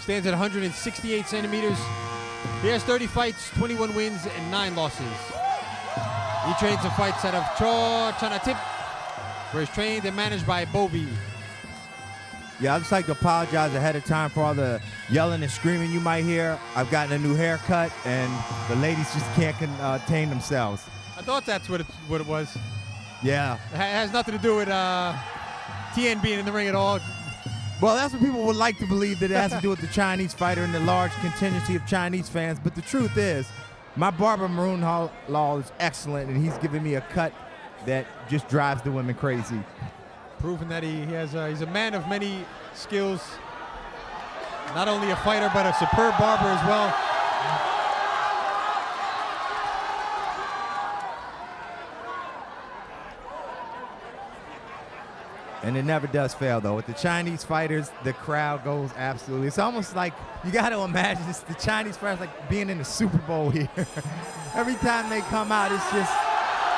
stands at 168 centimeters. He has 30 fights, 21 wins, and 9 losses. He trains and fights out of Cho Chanatip, where he's trained and managed by Bovi. Yeah, I'd just like to apologize ahead of time for all the yelling and screaming you might hear. I've gotten a new haircut, and the ladies just can't contain themselves. I thought that's what it was. Yeah. It has nothing to do with Tien being in the ring at all. Well, that's what people would like to believe, that it has to do with the Chinese fighter and the large contingency of Chinese fans. But the truth is, my barber, Maroon Law, is excellent, and he's giving me a cut that just drives the women crazy. Proving that he's a man of many skills. Not only a fighter, but a superb barber as well. And it never does fail, though. With the Chinese fighters, the crowd goes absolutely. It's almost like, you got to imagine, it's the Chinese fighters like being in the Super Bowl here. Every time they come out, it's just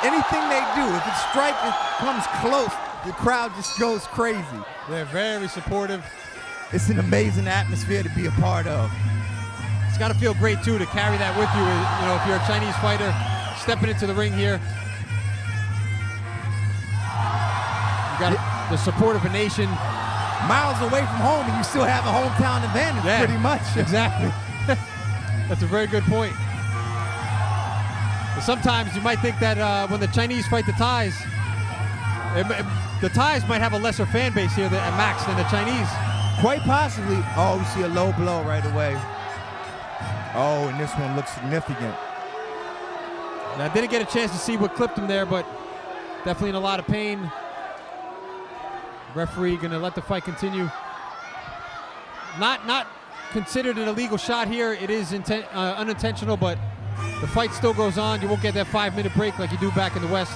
anything they do. If it strikes, it comes close, the crowd just goes crazy. They're very supportive. It's an amazing atmosphere to be a part of. It's got to feel great, too, to carry that with you. You know, if you're a Chinese fighter stepping into the ring here. You got the support of a nation. Miles away from home, and you still have a hometown advantage, pretty much. Exactly. That's a very good point. But sometimes you might think that when the Chinese fight the Thais, the Thais might have a lesser fan base here at Max than the Chinese. Quite possibly. Oh, we see a low blow right away. Oh, and this one looks significant. Now, I didn't get a chance to see what clipped him there, but definitely in a lot of pain. Referee gonna let the fight continue. Not considered an illegal shot here. It is unintentional, but the fight still goes on. You won't get that 5-minute break like you do back in the West.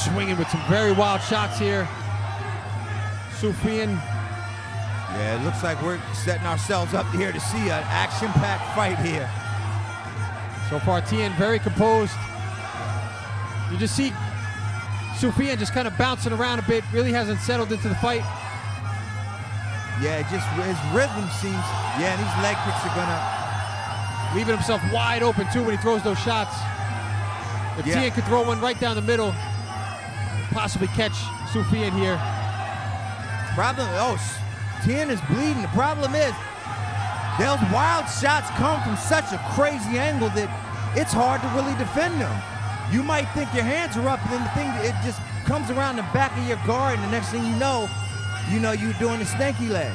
Swinging with some very wild shots here. Sufian. Yeah, it looks like we're setting ourselves up here to see an action-packed fight here. So far, Tien very composed. You just see Sufian just kind of bouncing around a bit, really hasn't settled into the fight. Yeah, just his rhythm seems, yeah, these leg kicks are gonna... Leaving himself wide open too when he throws those shots. If Tien could throw one right down the middle, possibly catch Sufian here. Tien is bleeding. The problem is, those wild shots come from such a crazy angle that it's hard to really defend them. You might think your hands are up, and then the thing, it just comes around the back of your guard, and the next thing you know you're doing a stanky leg.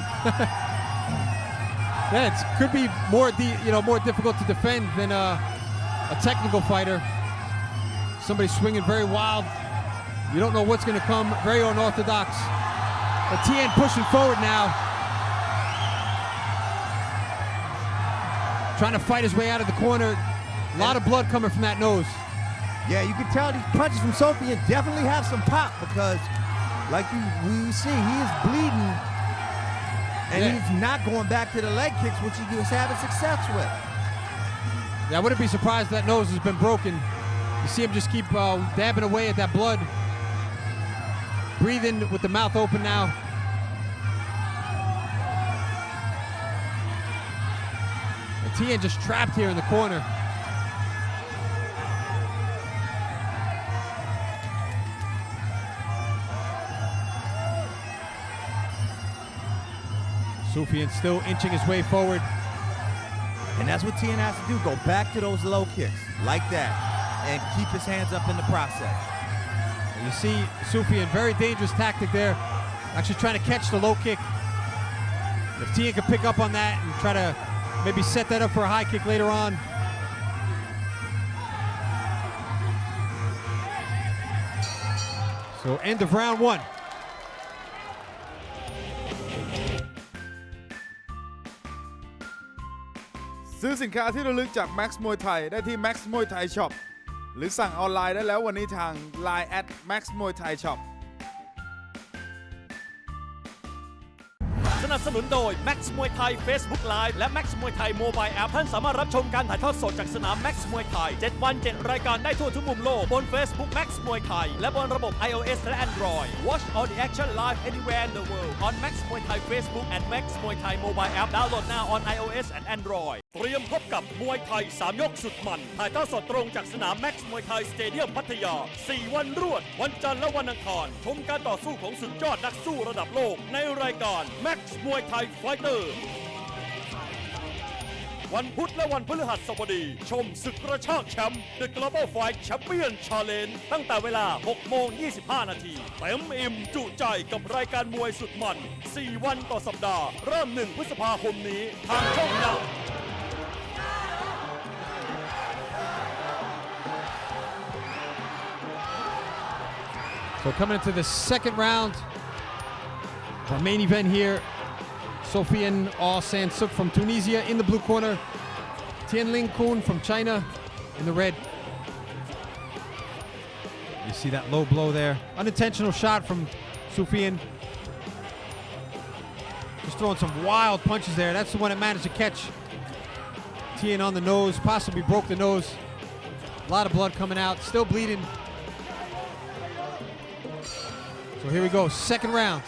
Yeah, it could be more difficult to defend than a technical fighter. Somebody swinging very wild. You don't know what's going to come. Very unorthodox. But Tien pushing forward now. Trying to fight his way out of the corner. A lot of blood coming from that nose. Yeah, you can tell these punches from Sufian definitely have some pop, because like we see, he is bleeding, and he's not going back to the leg kicks, which he was having success with. Yeah, I wouldn't be surprised that nose has been broken. You see him just keep dabbing away at that blood. Breathing with the mouth open now. And Tien just trapped here in the corner. Sufian still inching his way forward. And that's what Tien has to do, go back to those low kicks, like that, and keep his hands up in the process. And you see Sufian, very dangerous tactic there, actually trying to catch the low kick. If Tien can pick up on that and try to maybe set that up for a high kick later on. So end of round one.ซื้อสินค้าที่ระลึกจาก Max Muay Thai ได้ที่ Max Muay Thai Shop หรือสั่งออนไลน์ได้แล้ววันนี้ทาง Line @Max Muay Thai Shop สนับสนุนโดย Max Muay Thai Facebook Live และ Max Muay Thai Mobile App ท่านสามารถรับชมการถ่ายทอดสดจากสนาม Max Muay Thai 7 วัน7รายการได้ทั่วทุกมุมโลกบน Facebook Max Muay Thai และบนระบบ iOS และ Android Watch all the action live anywhere in the world on Max Muay Thai Facebook and Max Muay Thai mobile app download now on iOS and Android เตรียมพบกับมวยไทย3ยกสุดมันถ่ายทอดสดตรงจากสนาม Max Muay Thai Stadium พัทยา4วันรวดวันจันทร์และวันอังคารชมการต่อสู้ของสุดยอดนักสู้ระดับโลกในรายการ Max Muay Thai Fighter วันพุธและวันพฤหัสบดีชมศึกกระชากแชมป์ The Global Fight Champion Challenge ตั้งแต่เวลา 6:25 นาทีเต็มอิ่มจุใจกับรายการมวยสุดมัน4วันต่อสัปดาห์เริ่ม1 พฤษภาคมนี้ทางช่องดาว So coming into the second round, our main event here, Sofian San Suk from Tunisia in the blue corner, Tianling Kun from China in the red. You see that low blow there. Unintentional shot from Sofian. Just throwing some wild punches there. That's the one that managed to catch Tian on the nose, possibly broke the nose. A lot of blood coming out, still bleeding. So here we go, second round.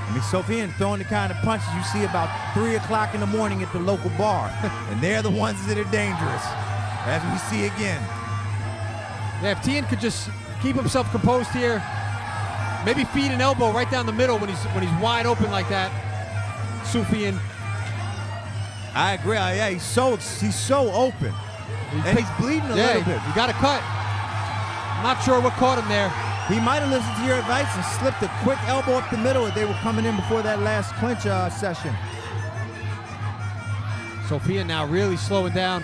I mean, Sofian throwing the kind of punches you see about 3 o'clock in the morning at the local bar. And they're the ones that are dangerous, as we see again. Yeah, if Tian could just keep himself composed here, maybe feed an elbow right down the middle when he's wide open like that. Sofian. I agree. Yeah, he's so open. And he's bleeding a little bit. You got to cut. Not sure what caught him there. He might have listened to your advice and slipped a quick elbow up the middle as they were coming in before that last clinch session. Sofian now really slowing down.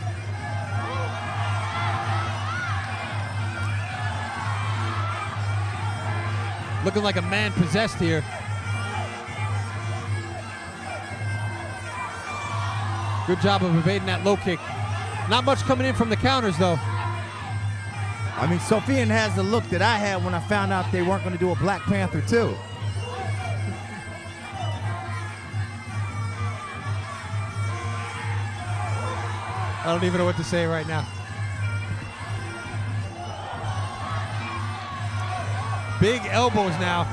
Looking like a man possessed here. Good job of evading that low kick. Not much coming in from the counters though. I mean, Sofian has the look that I had when I found out they weren't going to do a Black Panther 2. I don't even know what to say right now. Big elbows now.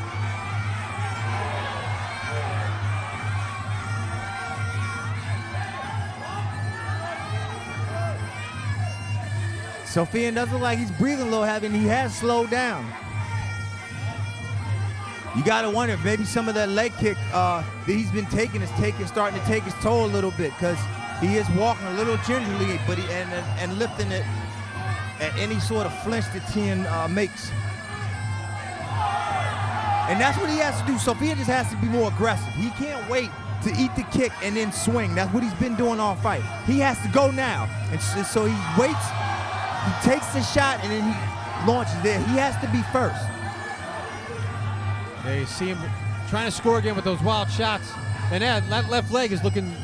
Sofian doesn't look like he's breathing a little heavy, and he has slowed down. You got to wonder if maybe some of that leg kick that he's been taking is starting to take his toll a little bit, because he is walking a little gingerly, but and lifting it at any sort of flinch that Tian makes. And that's what he has to do. Sofian just has to be more aggressive. He can't wait to eat the kick and then swing. That's what he's been doing all fight. He has to go now. And so he waits, he takes the shot, and then he launches there. He has to be first. Yeah, you see him trying to score again with those wild shots. And that left leg is looking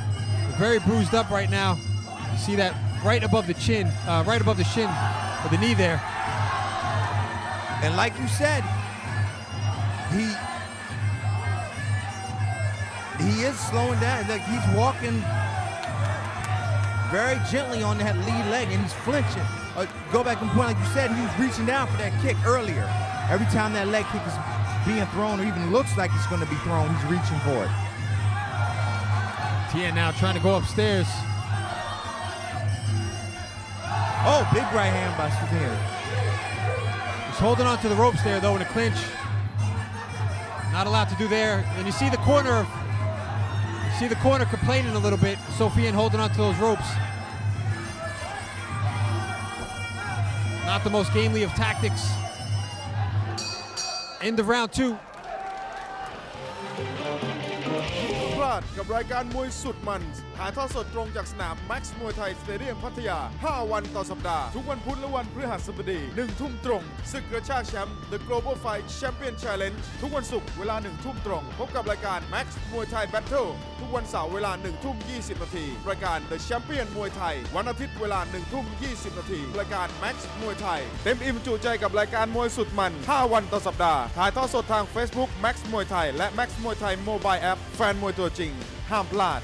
very bruised up right now. You see that right above the chin, right above the shin with the knee there. And like you said, he is slowing down. Like, he's walking very gently on that lead leg, and he's flinching. Go back and point, like you said, he was reaching down for that kick earlier. Every time that leg kick is being thrown, or even looks like it's going to be thrown, he's reaching for it. Tian now trying to go upstairs. Oh, big right hand by Sofian. He's holding on to the ropes there, though, in a clinch. Not allowed to do there. And you see the corner complaining a little bit. Sofian holding on to those ropes. Not the most gamely of tactics. End of round 2. พลาดกับรายการมวยสุดมันถ่ายทอดสดตรงจากสนาม Max Muay Thai Stadium พัทยา5 วันต่อสัปดาห์ทุกวันพุธและวันพฤหัสบดี1 ทุ่มตรงศึกกระชากแชมป์ The Global Fight Champion Challenge ทุกวันศุกร์เวลา1 ทุ่มตรงพบกับรายการ Max Muay Thai Battle ทุกวันเสาร์เวลา1 ทุ่ม 20 นาทีรายการ The Champion Muay Thai วันอาทิตย์เวลา1 ทุ่ม 20 นาทีรายการ Max Muay Thai เต็มอิ่มจุใจกับรายการมวยสุดมัน5 วันต่อสัปดาห์ถ่ายทอดสดทาง Facebook Max Muay Thai และ Max Muay Thai Mobile App แฟนมวยตัวจริงห้ามพลาด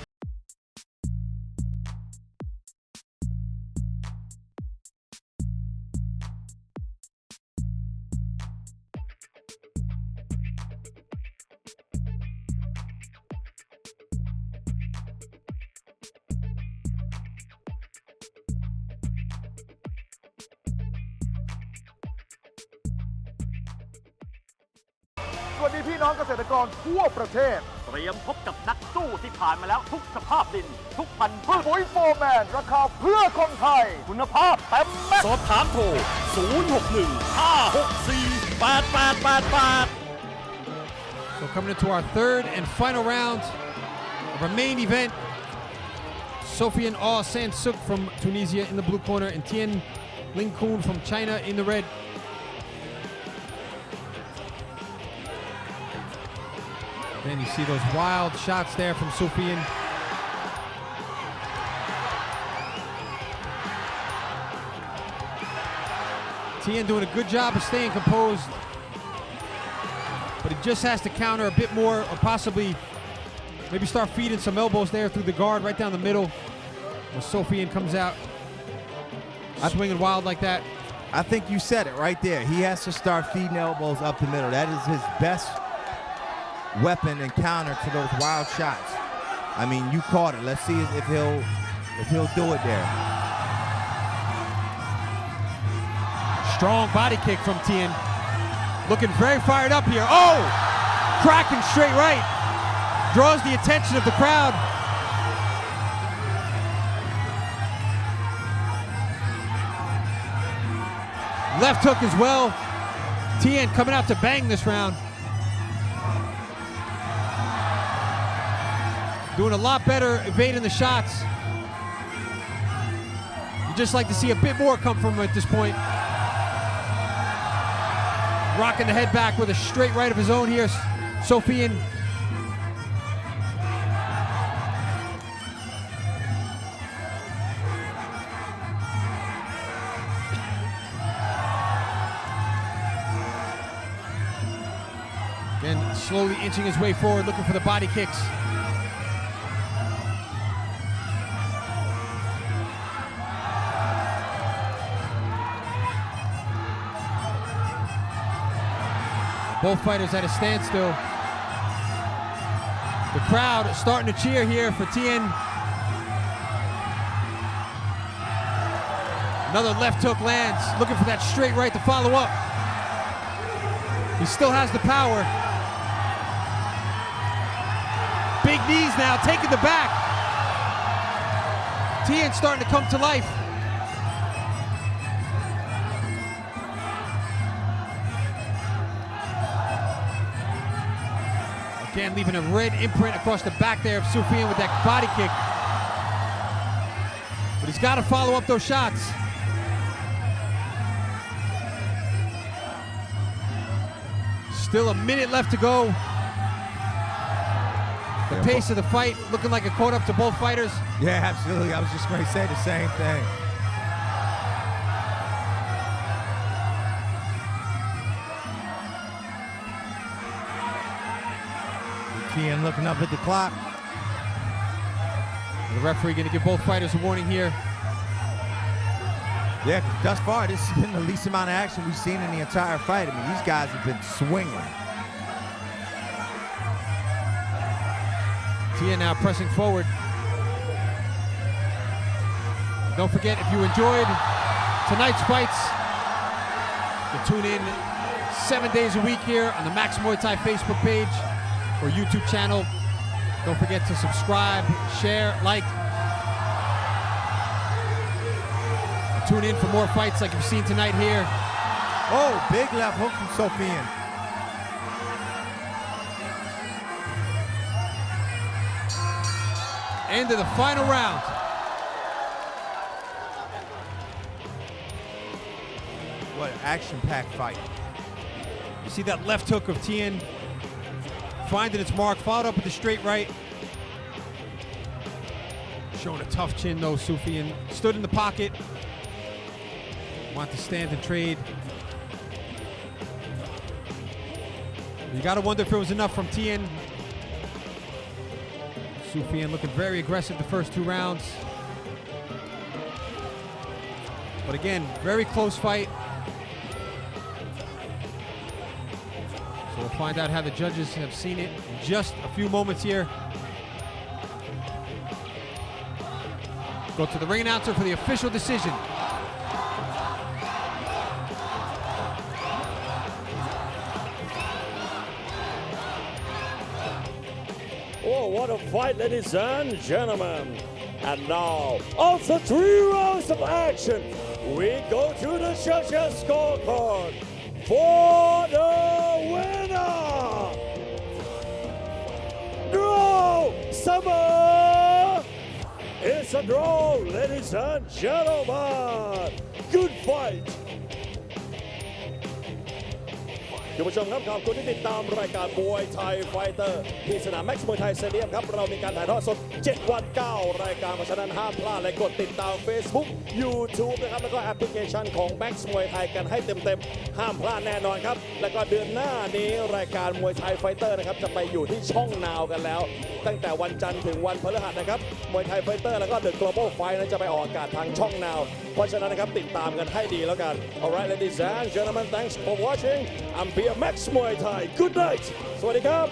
สวัสดีพี่น้องเกษตรกรทั่วประเทศเตรียมพบกับนักสู้ที่ผ่านมาแล้วทุกสภาพดิน ทุกพันธุ์พืชปุ๋ยโฟร์แมนราคาเพื่อคนไทยคุณภาพเต็มแม็กซ์ สอบถามโทร 061-564-8888 So coming into our third and final round of our main event, Sofian Aw San Suk from Tunisia in the blue corner and Tien Ling Kun from China in the red. Then you see those wild shots there from Sofian. Tien doing a good job of staying composed, but he just has to counter a bit more, or possibly maybe start feeding some elbows there through the guard right down the middle when Sofian comes out swinging wild like that. I think you said it right there. He has to start feeding elbows up the middle. That is his best weapon and counter to those wild shots. I mean, you caught it. Let's see if he'll do it there. Strong body kick from Tien. Looking very fired up here. Oh! Cracking straight right. Draws the attention of the crowd. Left hook as well. Tien coming out to bang this round. Doing a lot better evading the shots. You'd just like to see a bit more come from him at this point. Rocking the head back with a straight right of his own here, Sofian. Again, slowly inching his way forward, looking for the body kicks. Both fighters at a standstill. The crowd starting to cheer here for Tien. Another left hook lands, looking for that straight right to follow up. He still has the power. Big knees now, taking the back. Tien starting to come to life. Again, leaving a red imprint across the back there of Sofian with that body kick. But he's got to follow up those shots. Still a minute left to go. The pace of the fight looking like it caught up to both fighters. Yeah, absolutely. I was just going to say the same thing. Tien looking up at the clock. The referee going to give both fighters a warning here. Yeah, thus far, this has been the least amount of action we've seen in the entire fight. I mean, these guys have been swinging. Tien now pressing forward. Don't forget, if you enjoyed tonight's fights, you can tune in 7 days a week here on the Max Muay Thai Facebook page or YouTube channel. Don't forget to subscribe, share, like. Tune in for more fights like you've seen tonight here. Oh, big left hook from Sofian. End of the final round. What an action-packed fight. You see that left hook of Tien finding its mark, followed up with the straight right. Showing a tough chin though, Sofian. Stood in the pocket. Want to stand and trade. You gotta wonder if it was enough from Tien. Sofian looking very aggressive the first 2 rounds. But again, very close fight. So we'll find out how the judges have seen it in just a few moments here. Go to the ring announcer for the official decision. Oh, what a fight, ladies and gentlemen. And now, after 3 rounds of action, we go to the judges' scorecard for the winner. Draw, Summer. It's a draw, ladies and gentlemen. Good fight. คุณผู้ชมครับขอบคุณที่ติดตามรายการมวยไทยไฟเตอร์ที่สนามแม็กซ์มวยไทยสเตเดียมครับเรามีการถ่ายทอดสด7 วัน 9 รายการเพราะฉะนั้นห้ามพลาดและกดติดตาม Facebook YouTube นะครับแล้วก็แอปพลิเคชันของแม็กซ์มวยไทยกันให้เต็มๆห้ามพลาดแน่นอนครับแล้วก็เดือนหน้านี้รายการมวยไทยไฟเตอร์นะครับจะไปอยู่ที่ช่องนาวกันแล้วตั้งแต่วันจันทร์ถึงวันพฤหัสนะครับมวยไทยไฟเตอร์แล้วก็เดอะ Global Fight นั้นจะไปออกอากาศทางช่องนาวเพราะฉะนั้นนะครับติดตามกันให้ดีแล้วกัน Alright ladies and gentlemen thanks for watching I'm Max Muay Thai Good night สวัสดีครับ